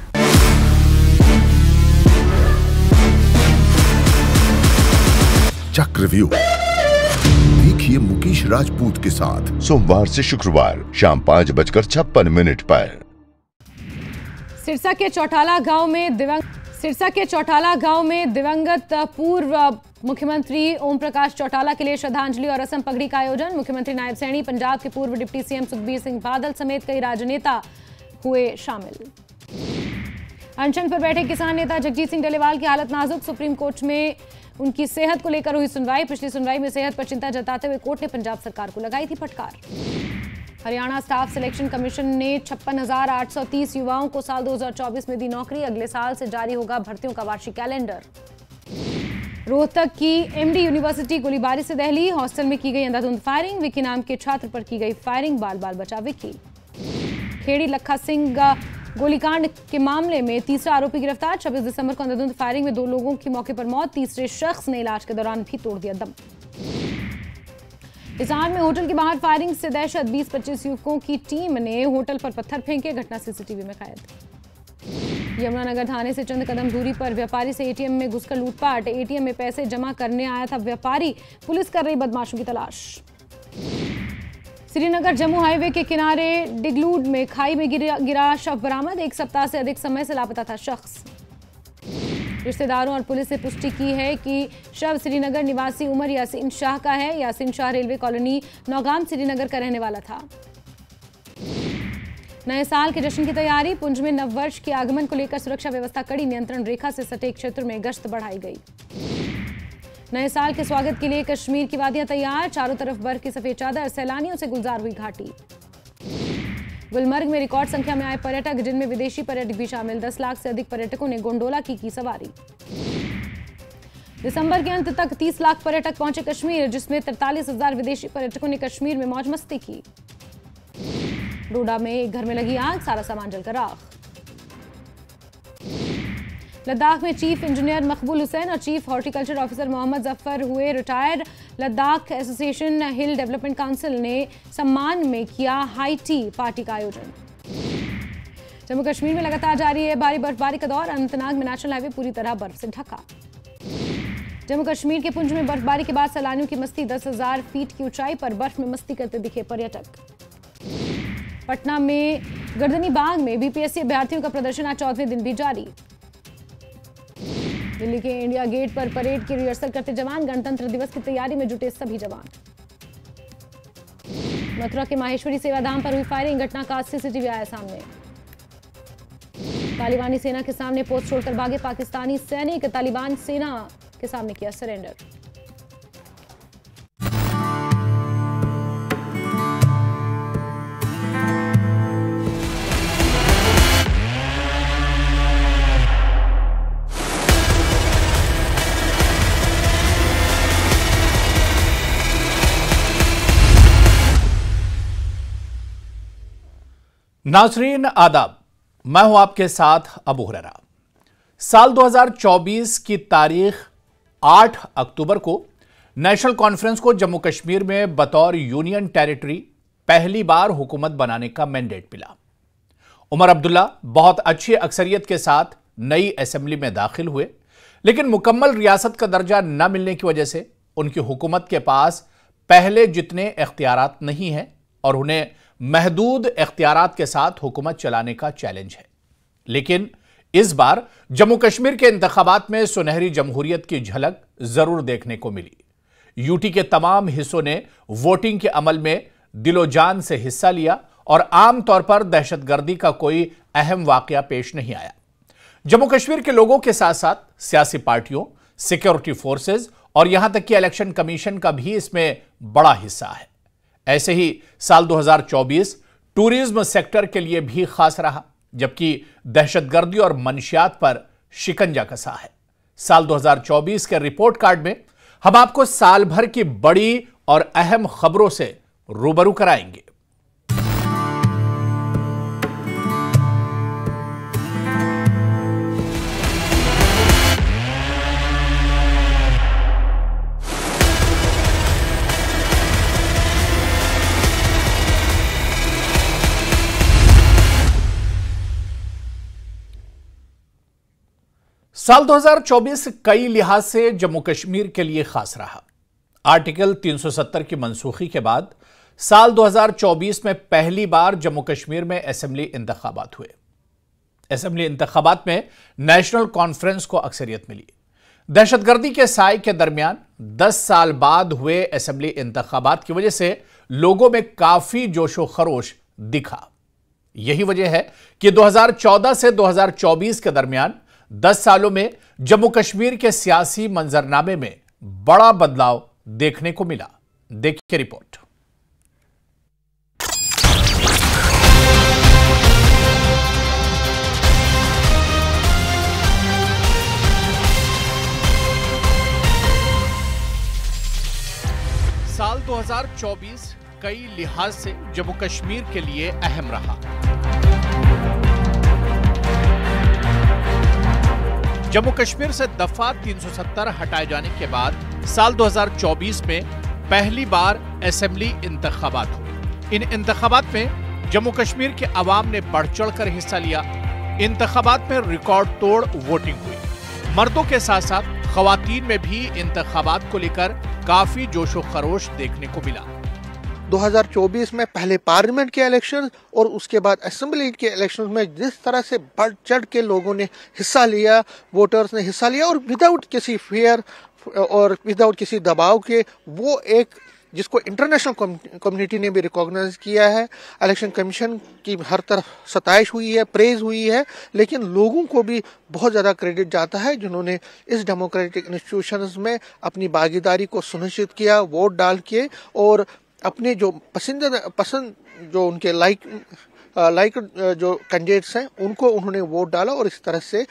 चक्रव्यूह देखिए मुकेश राजपूत के साथ सोमवार से शुक्रवार शाम 5:56 पर। सिरसा के चौटाला गांव में दिवंगत पूर्व मुख्यमंत्री ओम प्रकाश चौटाला के लिए श्रद्धांजलि और रस्म पगड़ी का आयोजन। मुख्यमंत्री नायब सैनी, पंजाब के पूर्व डिप्टी सीएम सुखबीर सिंह बादल समेत कई राजनेता हुए शामिल। अनशन पर बैठे किसान नेता जगजीत सिंह डलेवाल की हालत नाजुक, सुप्रीम कोर्ट में उनकी सेहत को लेकर हुई सुनवाई। पिछली सुनवाई में सेहत पर चिंता जताते हुए कोर्ट ने पंजाब सरकार को लगाई थी फटकार। हरियाणा स्टाफ सिलेक्शन कमीशन ने 56,830 युवाओं को साल 2024 में दी नौकरी। अगले साल से जारी होगा भर्तियों का वार्षिक कैलेंडर। रोहतक की एमडी यूनिवर्सिटी गोलीबारी से दहली, हॉस्टल में की गई अंधाधुंध फायरिंग। विकी नाम के छात्र पर की गई फायरिंग, बाल बाल बचा विकी। खेड़ी लखा सिंह गोलीकांड के मामले में तीसरा आरोपी गिरफ्तार। 26 दिसंबर को अंधाधुंध फायरिंग में 2 लोगों की मौके पर मौत, तीसरे शख्स ने इलाज के दौरान भी तोड़ दिया दम। हिसार में होटल के बाहर फायरिंग से दहशत, 20-25 युवकों की टीम ने होटल पर पत्थर फेंके, घटना सीसीटीवी में कैद। यमुनानगर थाने से चंद कदम दूरी पर व्यापारी से एटीएम में घुसकर लूटपाट, एटीएम में पैसे जमा करने आया था व्यापारी, पुलिस कर रही बदमाशों की तलाश। श्रीनगर जम्मू हाईवे के किनारे डिगलूड में खाई में गिरा शव बरामद। 1 सप्ताह से अधिक समय से लापता था शख्स। रिश्तेदारों और पुलिस ने पुष्टि की है कि शव श्रीनगर निवासी उमर यासीन शाह का है। यासीन शाह रेलवे कॉलोनी नौगाम श्रीनगर का रहने वाला था। नए साल के जश्न की तैयारी। पुंछ में नववर्ष के आगमन को लेकर सुरक्षा व्यवस्था कड़ी। नियंत्रण रेखा से सटे क्षेत्र में गश्त बढ़ाई गई। नए साल के स्वागत के लिए कश्मीर की वादियां तैयार। चारों तरफ बर्फ की सफेद चादर। सैलानियों से गुलजार हुई घाटी। गुलमर्ग में रिकॉर्ड संख्या में आए पर्यटक, जिनमें विदेशी पर्यटक भी शामिल। 10 लाख से अधिक पर्यटकों ने गोंडोला की सवारी। दिसंबर के अंत तक 30 लाख पर्यटक पहुंचे कश्मीर, जिसमें 43,000 विदेशी पर्यटकों ने कश्मीर में मौज मस्ती की। डोडा में एक घर में लगी आग, सारा सामान जलकर राख। लद्दाख में चीफ इंजीनियर मकबूल हुसैन और chief horticulture officer Mohammad Zafar हुए retire. Ladakh association hill development council ने सम्मान में किया हाई टी पार्टी का आयोजन। जम्मू कश्मीर में लगातार जारी है भारी बर्फबारी का दौर। अनंतनाग में नेशनल हाईवे पूरी तरह बर्फ से ढका। जम्मू कश्मीर के पुंछ में बर्फबारी के बाद सैलानियों की मस्ती। 10,000 फीट की ऊंचाई पर बर्फ में मस्ती करते दिखे पर्यटक। पटना में गर्दनी बाग में बीपीएससी अभ्यर्थियों का प्रदर्शन आज 14वें दिन भी जारी। दिल्ली के इंडिया गेट पर परेड की रिहर्सल करते जवान। गणतंत्र दिवस की तैयारी में जुटे सभी जवान। मथुरा के माहेश्वरी सेवाधाम पर हुई फायरिंग। घटना का सीसीटीवी आया सामने। तालिबानी सेना के सामने पोस्ट छोड़कर भागे पाकिस्तानी सैनिक। तालिबान सेना के सामने किया सरेंडर। नाज़रीन आदाब, मैं हूं आपके साथ अबू हुरैरा। साल 2024 की तारीख 8 अक्टूबर को नेशनल कॉन्फ्रेंस को जम्मू कश्मीर में बतौर यूनियन टेरिटरी पहली बार हुकूमत बनाने का मैंडेट मिला। उमर अब्दुल्ला बहुत अच्छी अक्सरियत के साथ नई असेंबली में दाखिल हुए, लेकिन मुकम्मल रियासत का दर्जा न मिलने की वजह से उनकी हुकूमत के पास पहले जितने इख्तियारात नहीं हैं और उन्हें महदूद इख्तियारात के साथ हुकूमत चलाने का चैलेंज है। लेकिन इस बार जम्मू कश्मीर के इंतखाबात में सुनहरी जमहूरियत की झलक जरूर देखने को मिली। यूटी के तमाम हिस्सों ने वोटिंग के अमल में दिलो जान से हिस्सा लिया और आमतौर पर दहशतगर्दी का कोई अहम वाकया पेश नहीं आया। जम्मू कश्मीर के लोगों के साथ साथ सियासी पार्टियों, सिक्योरिटी फोर्सेज और यहां तक कि इलेक्शन कमीशन का भी इसमें बड़ा हिस्सा है। ऐसे ही साल 2024 टूरिज्म सेक्टर के लिए भी खास रहा, जबकि दहशतगर्दी और मनशियात पर शिकंजा कसा है। साल 2024 के रिपोर्ट कार्ड में हम आपको साल भर की बड़ी और अहम खबरों से रूबरू कराएंगे। साल 2024 कई लिहाज से जम्मू कश्मीर के लिए खास रहा। आर्टिकल 370 की मनसूखी के बाद साल 2024 में पहली बार जम्मू कश्मीर में असेंबली इंतखाबात हुए। असेंबली इंतखाबात में नेशनल कॉन्फ्रेंस को अक्सरियत मिली। दहशतगर्दी के साए के दरमियान 10 साल बाद हुए असेंबली इंतखाबात की वजह से लोगों में काफी जोशो खरोश दिखा। यही वजह है कि 2014 से 2024 के दरमियान 10 सालों में जम्मू कश्मीर के सियासी मंजरनामे में बड़ा बदलाव देखने को मिला। देखिए रिपोर्ट। साल 2024 कई लिहाज से जम्मू कश्मीर के लिए अहम रहा। जम्मू कश्मीर से दफा 370 हटाए जाने के बाद साल 2024 में पहली बार असेंबली इंतखाबात हुए। इन इंतखाबात में जम्मू कश्मीर के अवाम ने बढ़ चढ़कर हिस्सा लिया। इंतखाबात में रिकॉर्ड तोड़ वोटिंग हुई। मर्दों के साथ साथ खवातीन में भी इंतखाबात को लेकर काफी जोशो खरोश देखने को मिला। 2024 में पहले पार्लियामेंट के इलेक्शन और उसके बाद असेंबली के इलेक्शन में जिस तरह से बढ़ चढ़ के लोगों ने हिस्सा लिया, वोटर्स ने हिस्सा लिया और विदाउट किसी फियर और विदाउट किसी दबाव के, वो एक जिसको इंटरनेशनल कम्युनिटी ने भी रिकॉग्नाइज किया है। इलेक्शन कमीशन की हर तरफ सताइश हुई है, प्रेज हुई है, लेकिन लोगों को भी बहुत ज़्यादा क्रेडिट जाता है जिन्होंने इस डेमोक्रेटिक इंस्टीट्यूशंस में अपनी भागीदारी को सुनिश्चित किया, वोट डाल के और अपने जो पसंद जो उनके लाइक जो कैंडिडेट्स हैं उनको उन्होंने वोट डाला और इस तरह से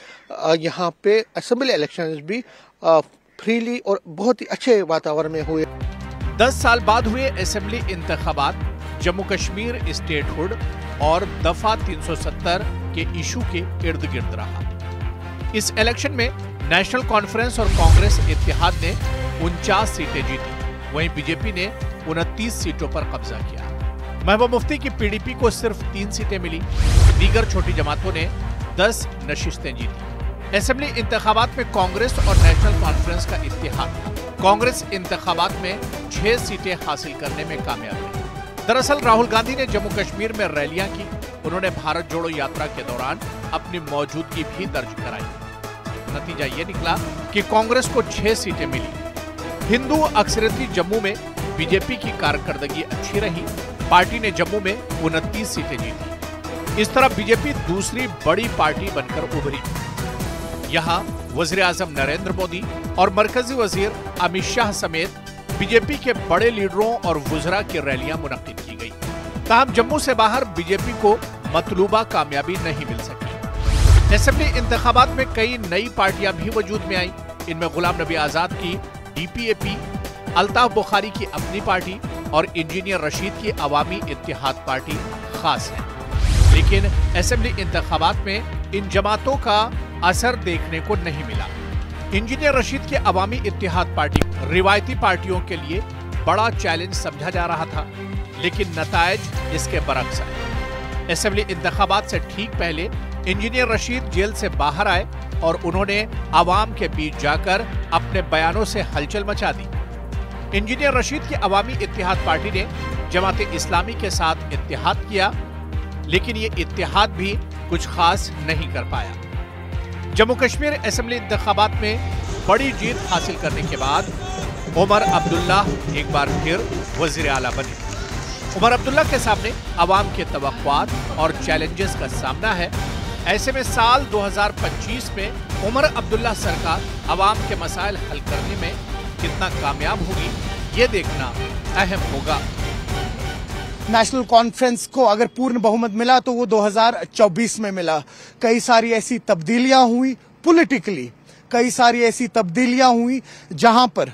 यहाँ पे असेंबली इलेक्शंस भी फ्रीली और बहुत ही अच्छे वातावरण में हुए। 10 साल बाद हुए असेंबली इंतखाबात जम्मू कश्मीर स्टेटहुड और दफा 370 के इशू के इर्द गिर्द रहा। इस इलेक्शन में नेशनल कॉन्फ्रेंस और कांग्रेस इत्तेहाद ने 49 सीटें जीती, वहीं बीजेपी ने 29 सीटों पर कब्जा किया। महबूबा मुफ्ती की पीडीपी को सिर्फ 3 सीटें मिली, दीगर छोटी जमातों ने 10 नशिस्तें जीती। असेंबली इंतखाबात में कांग्रेस और नेशनल कॉन्फ्रेंस का इत्तेहाद कांग्रेस इंतखाबात में 6 सीटें हासिल करने में कामयाब रही। दरअसल राहुल गांधी ने जम्मू कश्मीर में रैलियां की, उन्होंने भारत जोड़ो यात्रा के दौरान अपनी मौजूदगी भी दर्ज कराई। नतीजा ये निकला कि कांग्रेस को 6 सीटें मिली। हिंदू अक्सरियती जम्मू में बीजेपी की कारकर्दगी अच्छी रही, पार्टी ने जम्मू में 29 सीटें जीती। इस तरह बीजेपी दूसरी बड़ी पार्टी बनकर उभरी। यहाँ वज़ीर आज़म नरेंद्र मोदी और मरकजी वजीर अमित शाह समेत बीजेपी के बड़े लीडरों और वुज़रा की रैलियां मुनक्किद की गई। ताहम जम्मू से बाहर बीजेपी को मतलूबा कामयाबी नहीं मिल सकी। असेंबली इंतखाबात में कई नई पार्टियां भी वजूद में आई। इनमें गुलाम नबी आजाद की DPAP, अल्ताफ बुखारी की अपनी पार्टी और इंजीनियर रशीद की अवामी इत्तेहाद पार्टी खास है। लेकिन असेंबली इंतखाबात में इन जमातों का असर देखने को नहीं मिला। इंजीनियर रशीद की अवामी इत्तेहाद पार्टी रिवायती पार्टियों के लिए बड़ा चैलेंज समझा जा रहा था, लेकिन नतायज इसके बरक्स आए। असेंबली इंतखाबात से ठीक पहले इंजीनियर रशीद जेल से बाहर आए और उन्होंने आवाम के बीच जाकर अपने बयानों से हलचल मचा दी। इंजीनियर रशीद की अवामी इत्तेहाद पार्टी ने जमात इस्लामी के साथ इत्तेहाद किया, लेकिन ये इत्तेहाद भी कुछ खास नहीं कर पाया। जम्मू कश्मीर असेंबली इंतखाबात में बड़ी जीत हासिल करने के बाद उमर अब्दुल्ला एक बार फिर वजीर आला बने। उमर अब्दुल्ला के सामने अवाम के तवक्कुआत और चैलेंजेस का सामना है। ऐसे में साल 2025 में उमर अब्दुल्ला सरकार अवाम के मसाइल हल करने में कितना कामयाब होगी, ये देखना अहम होगा। नेशनल कॉन्फ्रेंस को अगर पूर्ण बहुमत मिला तो वो 2024 में मिला। कई सारी ऐसी तब्दीलियां हुई पॉलिटिकली, कई सारी ऐसी तब्दीलियां हुई जहां पर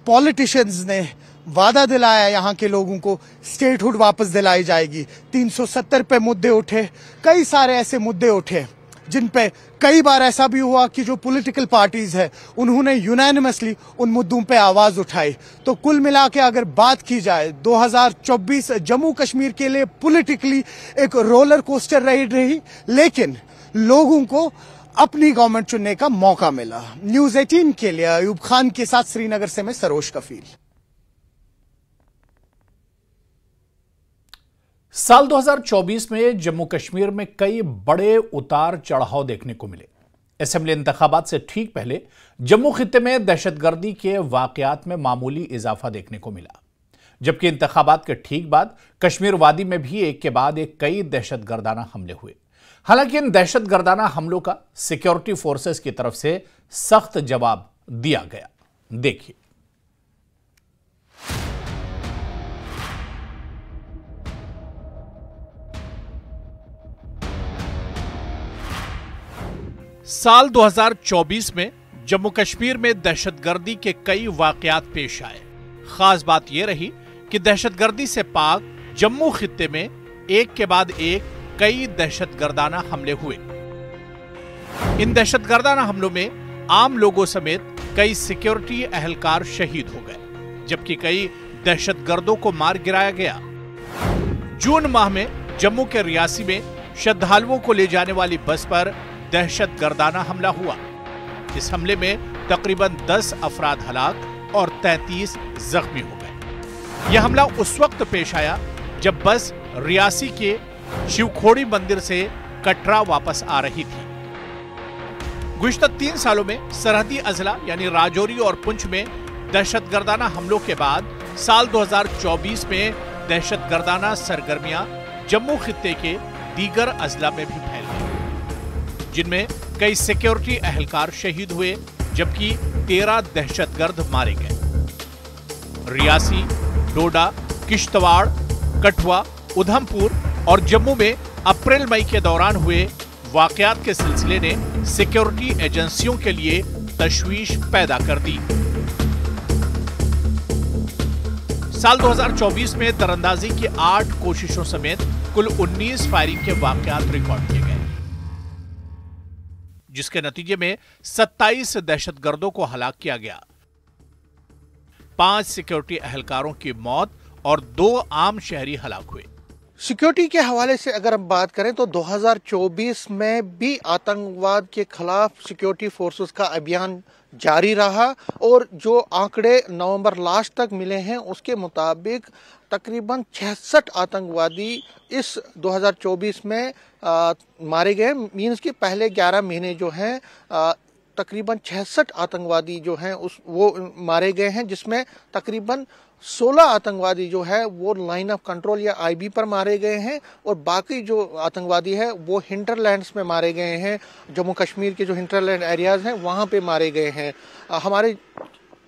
पॉलिटिशियंस ने वादा दिलाया यहाँ के लोगों को स्टेटहुड वापस दिलाई जाएगी। 370 पे मुद्दे उठे, कई सारे ऐसे मुद्दे उठे जिन पे कई बार ऐसा भी हुआ कि जो पॉलिटिकल पार्टीज है उन्होंने यूनानिमसली उन मुद्दों पे आवाज उठाई। तो कुल मिला के अगर बात की जाए 2024 जम्मू कश्मीर के लिए पॉलिटिकली एक रोलर कोस्टर रही, लेकिन लोगों को अपनी गवर्नमेंट चुनने का मौका मिला। न्यूज़ 18 के लिए अयूब खान के साथ श्रीनगर से मैं सरोज कफील। साल 2024 में जम्मू कश्मीर में कई बड़े उतार चढ़ाव देखने को मिले। असेंबली इंतखाबात से ठीक पहले जम्मू खित्ते में दहशतगर्दी के वाकयात में मामूली इजाफा देखने को मिला, जबकि इंतखाबात के ठीक बाद कश्मीर वादी में भी एक के बाद एक कई दहशतगर्दाना हमले हुए। हालांकि इन दहशतगर्दाना हमलों का सिक्योरिटी फोर्सेस की तरफ से सख्त जवाब दिया गया। देखिए। साल 2024 में जम्मू कश्मीर में दहशतगर्दी के कई वाकयात पेश आए। खास बात यह रही कि दहशतगर्दी से पाक जम्मू खित्ते में एक के बाद एक कई दहशतगर्दाना हमले हुए। इन दहशतगर्दाना हमलों में आम लोगों समेत कई सिक्योरिटी अहलकार शहीद हो गए, जबकि कई दहशतगर्दों को मार गिराया गया। जून माह में जम्मू के रियासी में श्रद्धालुओं को ले जाने वाली बस पर दहशतगर्दाना हमला हुआ। इस हमले में तकरीबन 10 अफराद हलाक और 33 जख्मी हो गए। यह हमला उस वक्त पेश आया जब बस रियासी के शिवखोड़ी मंदिर से कटरा वापस आ रही थी। गुज़िश्ता 3 सालों में सरहदी अजला यानी राजौरी और पुंछ में दहशतगर्दाना हमलों के बाद साल 2024 में दहशतगर्दाना सरगर्मियां जम्मू खित्ते के दीगर अजला में भी फैल गई, जिनमें कई सिक्योरिटी अहलकार शहीद हुए जबकि 13 दहशतगर्द मारे गए। रियासी, डोडा, किश्तवाड़, कठुआ, उधमपुर और जम्मू में अप्रैल मई के दौरान हुए वाकयात के सिलसिले ने सिक्योरिटी एजेंसियों के लिए तशवीश पैदा कर दी। साल 2024 में दरअंदाजी की 8 कोशिशों समेत कुल 19 फायरिंग के वाकयात रिकॉर्ड किए गए, जिसके नतीजे में 27 दहशतगर्दों को हलाक किया गया। 5 सिक्योरिटी अहलकारों की मौत और 2 आम शहरी हलाक हुए। सिक्योरिटी के हवाले से अगर हम बात करें तो 2024 में भी आतंकवाद के खिलाफ सिक्योरिटी फोर्सेस का अभियान जारी रहा और जो आंकड़े नवंबर लास्ट तक मिले हैं उसके मुताबिक तकरीबन 66 आतंकवादी इस 2024 में मारे गए। मींस के पहले 11 महीने जो हैं तकरीबन 66 आतंकवादी जो हैं वो मारे गए हैं, जिसमें तकरीबन 16 आतंकवादी जो है वो लाइन ऑफ कंट्रोल या आईबी पर मारे गए हैं और बाकी जो आतंकवादी है वो हिंटरलैंड्स में मारे गए हैं। जम्मू कश्मीर के जो हिंटरलैंड एरियाज हैं वहाँ पे मारे गए हैं। हमारे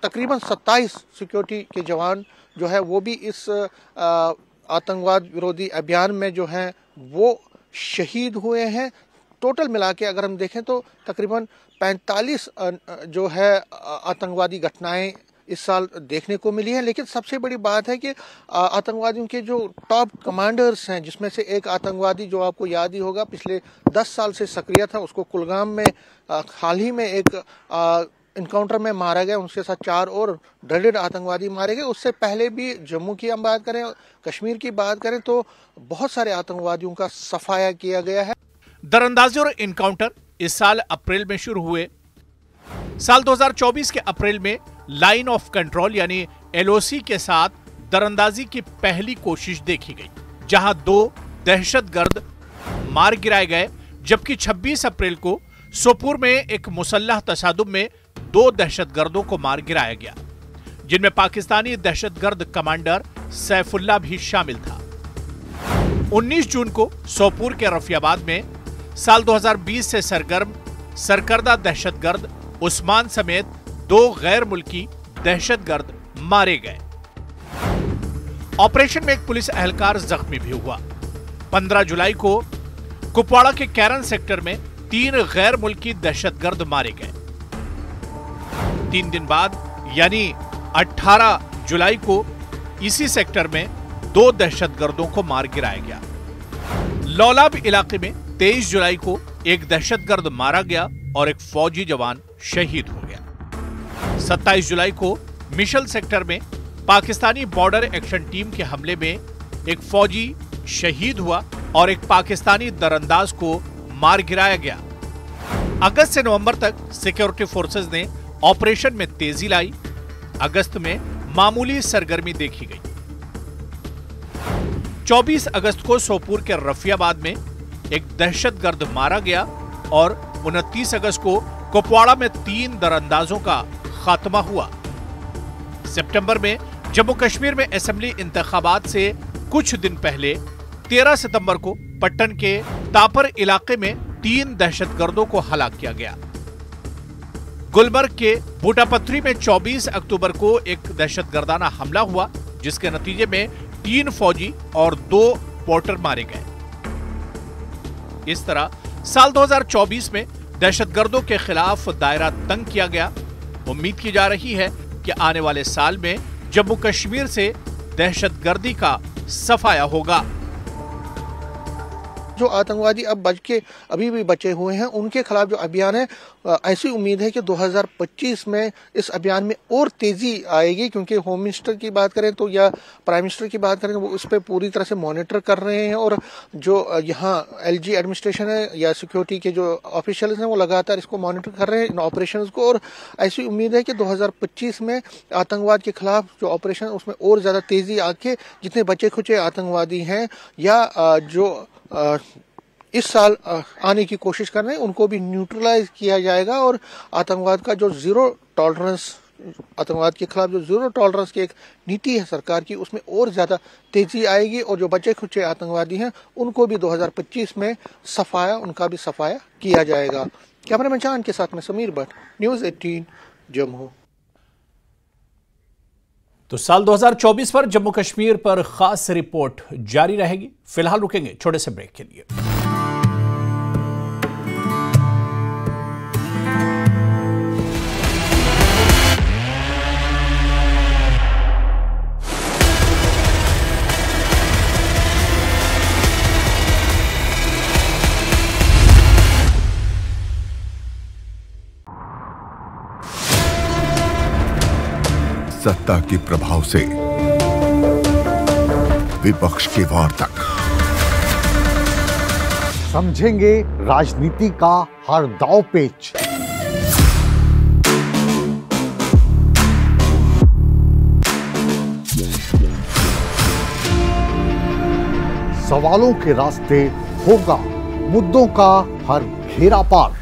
तकरीबन 27 सिक्योरिटी के जवान जो है वो भी इस आतंकवाद विरोधी अभियान में जो हैं वो शहीद हुए हैं। टोटल मिला के अगर हम देखें तो तकरीबन 45 जो है आतंकवादी घटनाएं इस साल देखने को मिली है। लेकिन सबसे बड़ी बात है कि आतंकवादियों के जो टॉप कमांडर्स हैं, जिसमें से एक आतंकवादी जो आपको याद ही होगा पिछले 10 साल से सक्रिय था, उसको कुलगाम में हाल ही में एक इनकाउंटर में मारा गया। उनके साथ 4 और ड्रडेड आतंकवादी मारे गए। उससे पहले भी जम्मू की हम बात करें, कश्मीर की बात करें तो बहुत सारे आतंकवादियों का सफाया किया गया है। दरअंदाजी और इनकाउंटर इस साल अप्रैल में शुरू हुए। साल 2024 के अप्रैल में लाइन ऑफ कंट्रोल यानी एलओसी के साथ दरअंदाजी की पहली कोशिश देखी गई, जहां 2 दहशतगर्द मार गिराए गए, जबकि 26 अप्रैल को सोपुर में एक मुसल्लह तसादुम में 2 दहशतगर्दों को मार गिराया गया, जिनमें पाकिस्तानी दहशतगर्द कमांडर सैफुल्लाह भी शामिल था। 19 जून को सोपुर के रफियाबाद में साल 2020 से सरकर्दा दहशतगर्द उस्मान समेत 2 गैर मुल्की दहशतगर्द मारे गए। ऑपरेशन में एक पुलिस एहलकार जख्मी भी हुआ। 15 जुलाई को कुपवाड़ा के कैरन सेक्टर में 3 गैर मुल्की दहशतगर्द मारे गए। 3 दिन बाद यानी 18 जुलाई को इसी सेक्टर में 2 दहशतगर्दों को मार गिराया गया। लौलाब इलाके में 23 जुलाई को एक दहशतगर्द मारा गया और एक फौजी जवान शहीद हो गया। 27 जुलाई को मिशल सेक्टर में पाकिस्तानी बॉर्डर एक्शन टीम के हमले में एक फौजी शहीद हुआ और एक पाकिस्तानी दरअंदाज को मार गिराया गया। अगस्त से नवंबर तक सिक्योरिटी फोर्सेस ने ऑपरेशन में तेजी लाई। अगस्त में मामूली सरगर्मी देखी गई। 24 अगस्त को सोपुर के रफियाबाद में एक दहशतगर्द मारा गया और 29 अगस्त को कुपवाड़ा में 3 दरअंदाजों का खात्मा हुआ। सितंबर में जम्मू कश्मीर में असेंबली इंतखाबात से कुछ दिन पहले 13 सितंबर को पट्टन के तापर इलाके में 3 दहशतगर्दों को हलाक किया गया। गुलमर्ग के बूटापत्थरी में 24 अक्टूबर को एक दहशतगर्दाना हमला हुआ, जिसके नतीजे में 3 फौजी और 2 पोर्टर मारे गए। इस तरह साल 2024 में दहशतगर्दों के खिलाफ दायरा तंग किया गया। उम्मीद की जा रही है कि आने वाले साल में जम्मू कश्मीर से दहशतगर्दी का सफाया होगा। जो आतंकवादी अब अभी भी बचे हुए हैं उनके खिलाफ जो अभियान है, ऐसी उम्मीद है कि 2025 में इस अभियान में और तेजी आएगी, क्योंकि होम मिनिस्टर की बात करें तो या प्राइम मिनिस्टर की बात करें वो उस पर पूरी तरह से मॉनिटर कर रहे हैं, और जो यहाँ LG एडमिनिस्ट्रेशन है या सिक्योरिटी के जो ऑफिशियल्स हैं वो लगातार इसको मॉनिटर कर रहे हैं इन ऑपरेशंस को। और ऐसी उम्मीद है कि 2025 में आतंकवाद के खिलाफ जो ऑपरेशन उसमें और ज्यादा तेजी आके जितने बचे खुचे आतंकवादी हैं या जो इस साल आने की कोशिश कर रहे हैं उनको भी न्यूट्रलाइज किया जाएगा, और आतंकवाद का जो आतंकवाद के खिलाफ जो जीरो टॉलरेंस की एक नीति है सरकार की, उसमें और ज्यादा तेजी आएगी, और जो बचे खुचे आतंकवादी हैं उनको भी 2025 में उनका भी सफाया किया जाएगा। कैमरामैन चांद के साथ में समीर भट्ट, न्यूज़ 18 जम्मू। तो साल 2024 पर जम्मू कश्मीर पर खास रिपोर्ट जारी रहेगी। फिलहाल रुकेंगे छोटे से ब्रेक के लिए। सत्ता के प्रभाव से विपक्ष के वार तक समझेंगे राजनीति का हर दांव पेच। सवालों के रास्ते होगा मुद्दों का हर घेरा पार।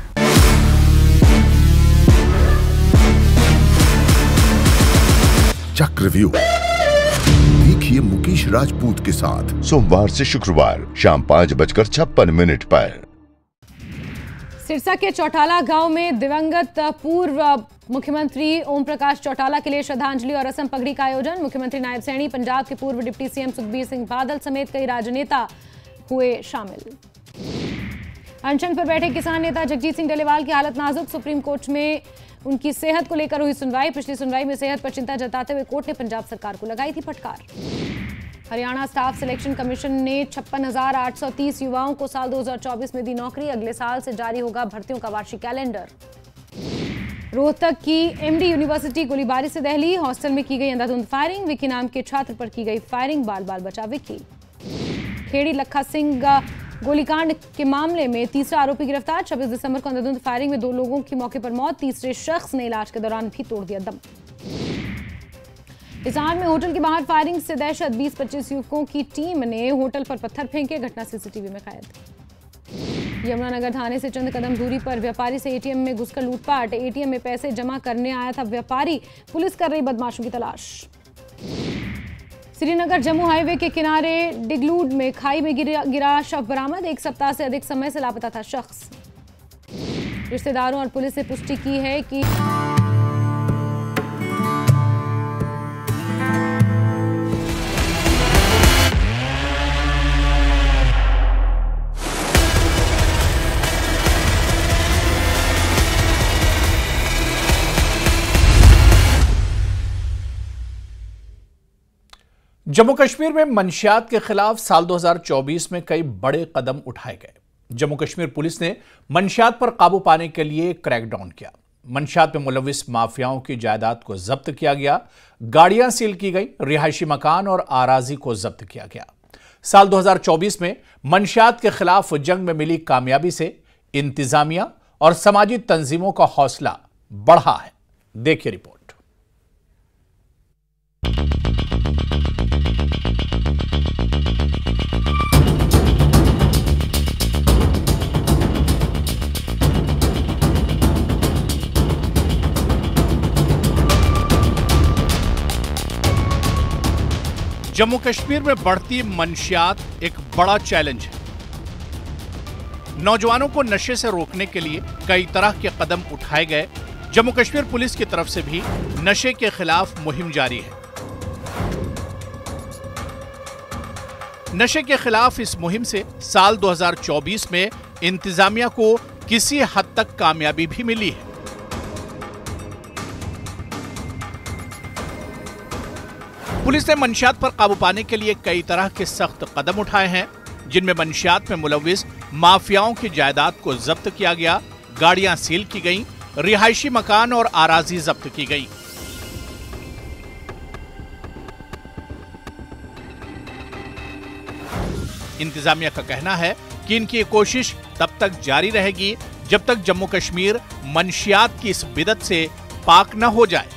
चक्रव्यूह देखिए मुकेश राजपूत के साथ सोमवार से शुक्रवार शाम 5:56 पर। सिरसा के चौटाला गांव में दिवंगत पूर्व मुख्यमंत्री ओम प्रकाश चौटाला के लिए श्रद्धांजलि और रस्म पगड़ी का आयोजन। मुख्यमंत्री नायब सैनी, पंजाब के पूर्व डिप्टी सीएम सुखबीर सिंह बादल समेत कई राजनेता हुए शामिल। अनशन पर बैठे किसान नेता जगजीत सिंह डलेवाल की हालत नाजुक। सुप्रीम कोर्ट में उनकी सेहत को लेकर हुई सुनवाई। पिछली सुनवाई में सेहत पर चिंता जताते हुए कोर्ट ने पंजाब सरकार को लगाई थी फटकार। हरियाणा स्टाफ सिलेक्शन कमीशन ने 56,830 युवाओं को साल 2024 में दी नौकरी। अगले साल से जारी होगा भर्तियों का वार्षिक कैलेंडर। रोहतक की MD यूनिवर्सिटी गोलीबारी से दहली। हॉस्टल में की गई अंधाधुंध फायरिंग। विकी नाम के छात्र पर की गई फायरिंग, बाल बाल बचा विकी। खेड़ी लखा सिंह गोलीकांड के मामले में तीसरा आरोपी गिरफ्तार। 26 दिसंबर को अंधाधुंध फायरिंग में 2 लोगों की मौके पर मौत। तीसरे शख्स ने इलाज के दौरान भी तोड़ दिया दम। हिसार में होटल के बाहर फायरिंग से दहशत। 20-25 युवकों की टीम ने होटल पर पत्थर फेंके। घटना CCTV में कैद। यमुनानगर थाने से चंद कदम दूरी पर व्यापारी से ATM में घुसकर लूटपाट। ATM में पैसे जमा करने आया था व्यापारी। पुलिस कर रही बदमाशों की तलाश। श्रीनगर जम्मू हाईवे के किनारे डिगलूड में खाई में गिरा शव बरामद। 1 सप्ताह से अधिक समय से लापता था शख्स। रिश्तेदारों और पुलिस ने पुष्टि की है कि जम्मू कश्मीर में मंशियात के खिलाफ साल 2024 में कई बड़े कदम उठाए गए। जम्मू कश्मीर पुलिस ने मंशियात पर काबू पाने के लिए क्रैकडाउन किया। मंशियात में मुलविस माफियाओं की जायदाद को जब्त किया गया। गाड़ियां सील की गई। रिहायशी मकान और आराजी को जब्त किया गया। साल 2024 में मंशियात के खिलाफ जंग में मिली कामयाबी से इंतजामिया और समाजी तंजीमों का हौसला बढ़ा है। देखिए रिपोर्ट। जम्मू कश्मीर में बढ़ती मंशियात एक बड़ा चैलेंज है। नौजवानों को नशे से रोकने के लिए कई तरह के कदम उठाए गए। जम्मू कश्मीर पुलिस की तरफ से भी नशे के खिलाफ मुहिम जारी है। नशे के खिलाफ इस मुहिम से साल 2024 में इंतजामिया को किसी हद तक कामयाबी भी मिली है। पुलिस ने मंशियात पर काबू पाने के लिए कई तरह के सख्त कदम उठाए हैं। जिनमें मंशियात में मुलविस माफियाओं की जायदाद को जब्त किया गया, गाड़ियां सील की गईं, रिहायशी मकान और आराजी जब्त की गई। इंतजामिया का कहना है कि इनकी कोशिश तब तक जारी रहेगी जब तक जम्मू कश्मीर मंशियात की इस बिदत से पाक न हो जाए।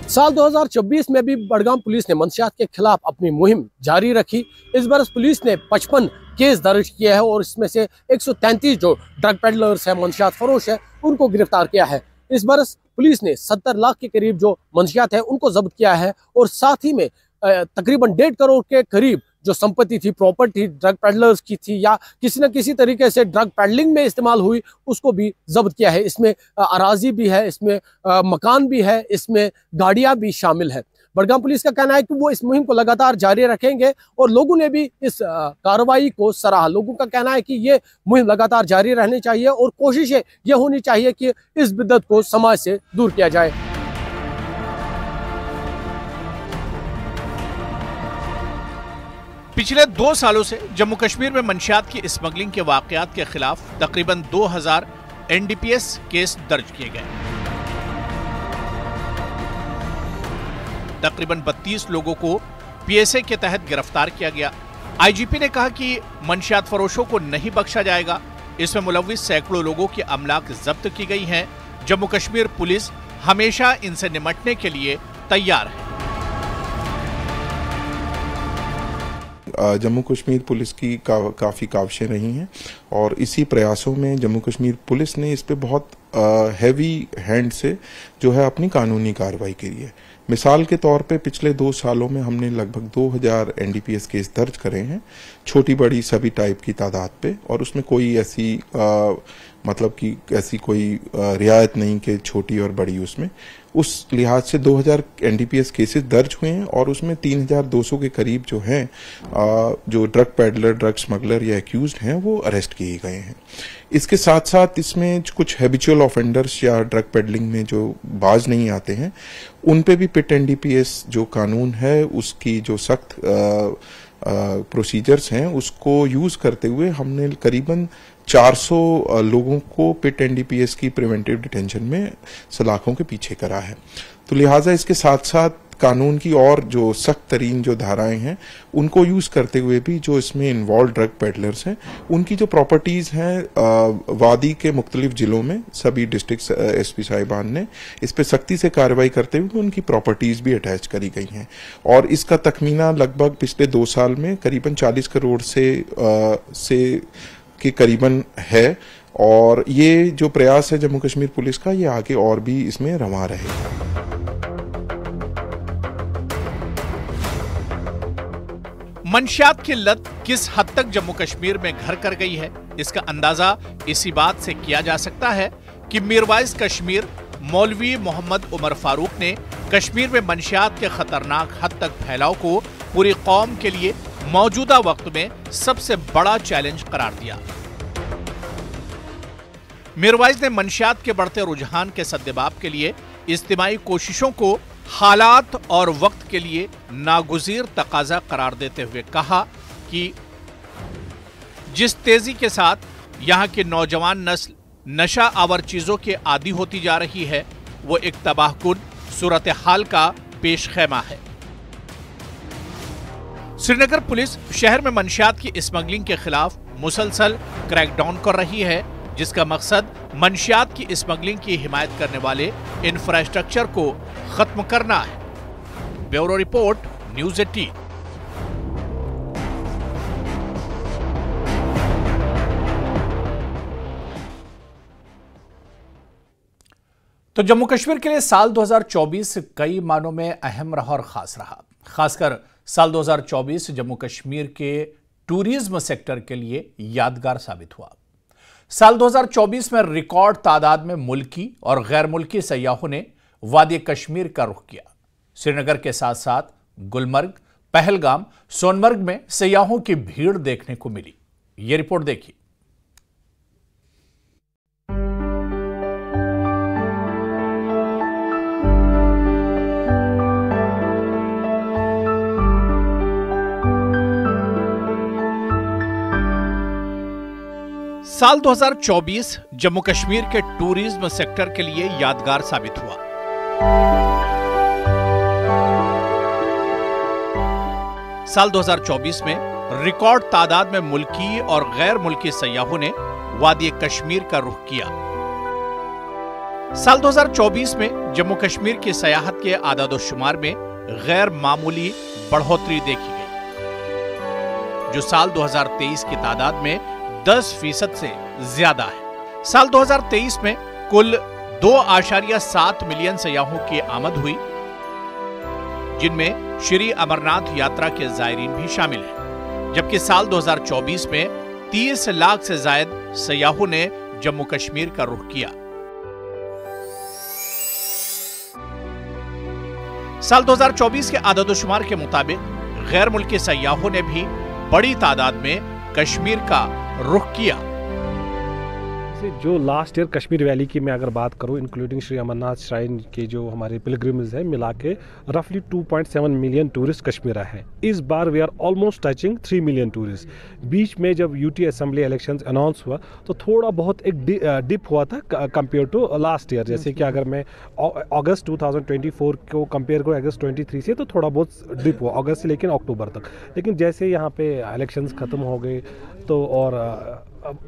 साल 2024 में भी बडगाम पुलिस ने मंशियात के खिलाफ अपनी मुहिम जारी रखी। इस बरस पुलिस ने 55 केस दर्ज किया है और इसमें से 133 जो ड्रग पेडलर्स है, मंशियात फरोश है, उनको गिरफ्तार किया है। इस बरस पुलिस ने 70 लाख के करीब जो मंशियात है उनको जब्त किया है और साथ ही में तकरीबन 1.5 करोड़ के करीब जो संपत्ति थी, प्रॉपर्टी ड्रग पेडलर्स की थी या किसी न किसी तरीके से ड्रग पेडलिंग में इस्तेमाल हुई, उसको भी जब्त किया है। इसमें अराजी भी है, इसमें मकान भी है, इसमें गाड़ियां भी शामिल है। बडगाम पुलिस का कहना है कि वो इस मुहिम को लगातार जारी रखेंगे और लोगों ने भी इस कार्रवाई को सराहा। लोगों का कहना है कि ये मुहिम लगातार जारी रहनी चाहिए और कोशिशें ये होनी चाहिए कि इस बिद्दत को समाज से दूर किया जाए। पिछले 2 सालों से जम्मू कश्मीर में मंशियात की स्मगलिंग के वाकयात के खिलाफ तकरीबन 2000 एनडीपीएस केस दर्ज किए गए। तकरीबन 32 लोगों को पीएसए के तहत गिरफ्तार किया गया। आईजीपी ने कहा कि मंशियात फरोशों को नहीं बख्शा जाएगा। इसमें मुलविस सैकड़ों लोगों की अमलाक जब्त की गई हैं। जम्मू कश्मीर पुलिस हमेशा इनसे निपटने के लिए तैयार है। जम्मू कश्मीर पुलिस की काफ़ी काविशें रही हैं और इसी प्रयासों में जम्मू कश्मीर पुलिस ने इस पे बहुत हैवी हैंड से जो है अपनी कानूनी कार्रवाई की है। मिसाल के तौर पे पिछले 2 सालों में हमने लगभग 2000 एनडीपीएस केस दर्ज करे हैं, छोटी बड़ी सभी टाइप की तादाद पे, और उसमें कोई ऐसी मतलब कि ऐसी कोई रियायत नहीं कि छोटी और बड़ी। उसमें उस लिहाज से 2000 एनडीपीएस केसेस दर्ज हुए हैं और उसमें 3200 के करीब जो हैं जो ड्रग पेडलर, ड्रग स्मगलर या एक्यूज्ड हैं वो अरेस्ट किए गए हैं। इसके साथ साथ इसमें कुछ हैबिचुअल ऑफेंडर्स या ड्रग पेडलिंग में जो बाज नहीं आते हैं उन पे भी पिट एनडीपीएस जो कानून है उसकी जो सख्त प्रोसीजर्स हैं उसको यूज करते हुए हमने करीबन 400 लोगों को पिट एनडीपीएस की प्रिवेंटिव डिटेंशन में सलाखों के पीछे करा है। तो लिहाजा इसके साथ साथ कानून की और जो सख्त तरीन जो धाराएं हैं उनको यूज करते हुए भी जो इसमें इन्वॉल्व ड्रग पेडलर्स हैं उनकी जो प्रॉपर्टीज हैं वादी के मुख्तलिफ जिलों में सभी डिस्ट्रिक्ट एसपी साहिबान ने इस पे सख्ती से कार्रवाई करते हुए उनकी प्रॉपर्टीज भी अटैच करी गई हैं और इसका तखमीना लगभग पिछले 2 साल में करीबन 40 करोड़ से के करीबन है और ये जो प्रयास है जम्मू कश्मीर पुलिस का ये आगे और भी इसमें रवा रहेगा। मंशियात की लत किस हद तक जम्मू कश्मीर में घर कर गई है, इसका अंदाजा इसी बात से किया जा सकता है कि मीरवाइज कश्मीर मौलवी मोहम्मद उमर फारूक ने कश्मीर में मंशियात के खतरनाक हद तक फैलाव को पूरी कौम के लिए मौजूदा वक्त में सबसे बड़ा चैलेंज करार दिया। मीरवाइज ने मंशियात के बढ़ते रुझान के सद्देबाब के लिए इज्तिमाई कोशिशों को हालात और वक्त के लिए नागुज़ीर तकाजा करार देते हुए कहा कि जिस तेजी के साथ यहां की नौजवान नस्ल नशा आवर चीजों के आदी होती जा रही है वो एक तबाहकुन सूरत हाल का पेशखेमा है। श्रीनगर पुलिस शहर में मंशियात की स्मगलिंग के खिलाफ मुसलसल क्रैकडाउन कर रही है जिसका मकसद मंशियात की स्मगलिंग की हिमायत करने वाले इंफ्रास्ट्रक्चर को खत्म करना है। Bureau report, news 18। तो जम्मू कश्मीर के लिए साल 2024 कई मानों में अहम रहा और खास रहा। खासकर साल 2024 जम्मू कश्मीर के टूरिज्म सेक्टर के लिए यादगार साबित हुआ। साल 2024 में रिकॉर्ड तादाद में मुल्की और गैर मुल्की सयाहों ने वादी कश्मीर का रुख किया। श्रीनगर के साथ साथ गुलमर्ग, पहलगाम, सोनमर्ग में सयाहों की भीड़ देखने को मिली। यह रिपोर्ट देखिए। साल 2024 जम्मू कश्मीर के टूरिज्म सेक्टर के लिए यादगार साबित हुआ। साल 2024 में रिकॉर्ड तादाद में मुल्की और गैर मुल्की सयाहों ने वादी कश्मीर का रुख किया। साल 2024 में जम्मू कश्मीर की सयाहत के आदादोशुमार में गैर मामूली बढ़ोतरी देखी गई, जो साल 2023 की तादाद में 10% से ज्यादा है। साल 2023 में कुल 2.7 मिलियन सयाहों की आमद हुई, जिनमें श्री अमरनाथ यात्रा के जायरीन भी शामिल हैं। जबकि साल 2024 में 30 लाख से ज्यादा सयाहों ने जम्मू कश्मीर का रुख किया। साल 2024 के आदादोशुमार के मुताबिक गैर मुल्की सयाहों ने भी बड़ी तादाद में कश्मीर का रुख किया। जो लास्ट ईयर कश्मीर वैली की मैं अगर बात करूं, इंक्लूडिंग श्री अमरनाथ श्राइन के जो हमारे पिलग्रिम्स हैं मिला के रफली 2.7 मिलियन टूरिस्ट कश्मीर आए हैं। इस बार we are almost touching 3 million tourist. बीच में जब यूटी असेंबली इलेक्शंस अनाउंस हुआ तो थोड़ा बहुत एक डिप हुआ था कंपेयर टू लास्ट ईयर। जैसे कि अगर मैं अगस्त 2024 को कंपेयर करूँ अगस्त 23 से, तो थोड़ा बहुत डिप हुआ अगस्त से लेकिन अक्टूबर तक। लेकिन जैसे यहाँ पे इलेक्शंस ख़त्म हो गए तो और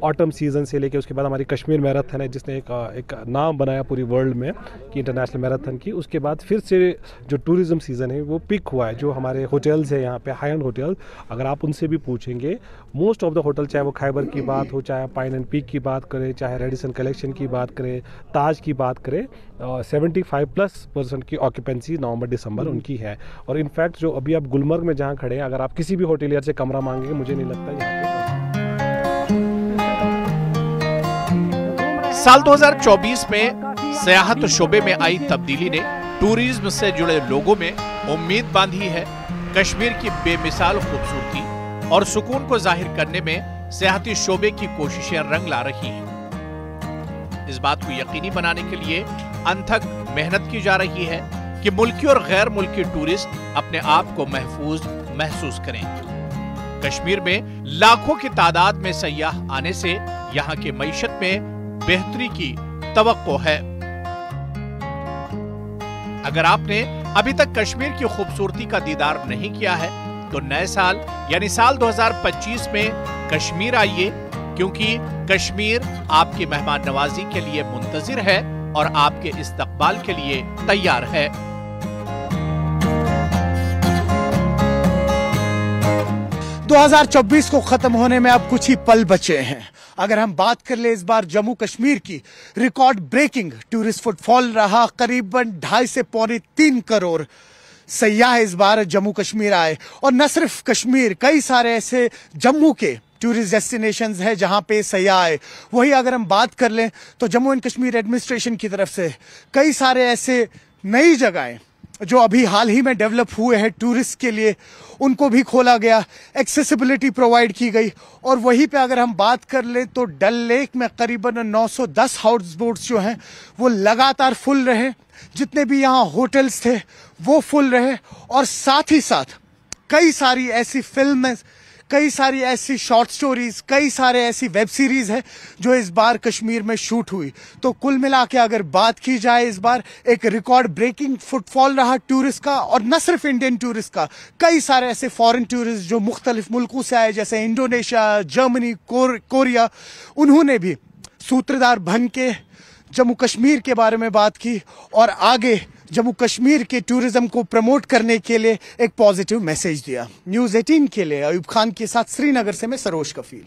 ऑटम सीज़न से लेके उसके बाद हमारी कश्मीर मैराथन है जिसने एक नाम बनाया पूरी वर्ल्ड में कि इंटरनेशनल मैराथन की, उसके बाद फिर से जो टूरिज़्म सीज़न है वो पिक हुआ है। जो हमारे होटल्स हैं यहाँ पे हाई एंड होटल, अगर आप उनसे भी पूछेंगे मोस्ट ऑफ द होटल, चाहे वो खैबर की बात हो, चाहे पाइन एंड पीक की बात करें, चाहे रेडिसन कलेक्शन की बात करें, ताज की बात करें, 75+ की ऑक्यूपेंसी नवंबर दिसंबर उनकी है। और इनफैक्ट जो अभी आप गुलमर्ग में जहाँ खड़े हैं, अगर आप किसी भी होटलियर से कमरा मांगेंगे, मुझे नहीं लगता यहाँ पे। साल 2024 में सयाहत शोबे में आई तब्दीली ने टूरिज्म से जुड़े लोगों में उम्मीद बांधी है। कश्मीर की बेमिसाल खूबसूरती और सुकून को जाहिर करने में सयाहती शोबे की कोशिशें रंग ला रही हैं। इस बात को यकीनी बनाने के लिए अनथक मेहनत की जा रही है कि मुल्की और गैर मुल्की टूरिस्ट अपने आप को महफूज महसूस करें। कश्मीर में लाखों की तादाद में सयाह आने से यहाँ की मईशत में बेहतरी की तवक्को है। अगर आपने अभी तक कश्मीर की खूबसूरती का दीदार नहीं किया है तो नए साल यानी साल 2025 में कश्मीर आइए, क्योंकि कश्मीर आपकी मेहमान नवाजी के लिए मुंतजिर है और आपके इस्तकबाल के लिए तैयार है। 2024 को खत्म होने में अब कुछ ही पल बचे हैं। अगर हम बात कर ले इस बार जम्मू कश्मीर की, रिकॉर्ड ब्रेकिंग टूरिस्ट फुटफॉल रहा। करीबन 2.5 से 3 करोड़ सयाह इस बार जम्मू कश्मीर आए। और न सिर्फ कश्मीर, कई सारे ऐसे जम्मू के टूरिस्ट डेस्टिनेशंस है जहां पे सयाह आए। वही अगर हम बात कर लें तो जम्मू एंड कश्मीर एडमिनिस्ट्रेशन की तरफ से कई सारे ऐसे नई जगहें जो अभी हाल ही में डेवलप हुए हैं टूरिस्ट के लिए, उनको भी खोला गया, एक्सेसिबिलिटी प्रोवाइड की गई। और वहीं पे अगर हम बात कर ले तो डल लेक में करीबन 910 हाउस बोट्स जो हैं वो लगातार फुल रहे। जितने भी यहाँ होटल्स थे वो फुल रहे। और साथ ही साथ कई सारी ऐसी फिल्में, कई सारी ऐसी शॉर्ट स्टोरीज, कई सारे ऐसी वेब सीरीज है जो इस बार कश्मीर में शूट हुई। तो कुल मिला के अगर बात की जाए, इस बार एक रिकॉर्ड ब्रेकिंग फुटफॉल रहा टूरिस्ट का। और न सिर्फ इंडियन टूरिस्ट का, कई सारे ऐसे फॉरेन टूरिस्ट जो मुख्तलिफ मुल्कों से आए, जैसे इंडोनेशिया, जर्मनी, कोरिया, उन्होंने भी सूत्रधार बन के जम्मू कश्मीर के बारे में बात की और आगे जम्मू कश्मीर के टूरिज्म को प्रमोट करने के लिए एक पॉजिटिव मैसेज दिया। न्यूज़ 18 के लिए अयूब खान के साथ श्रीनगर से मैं सरोज कफील।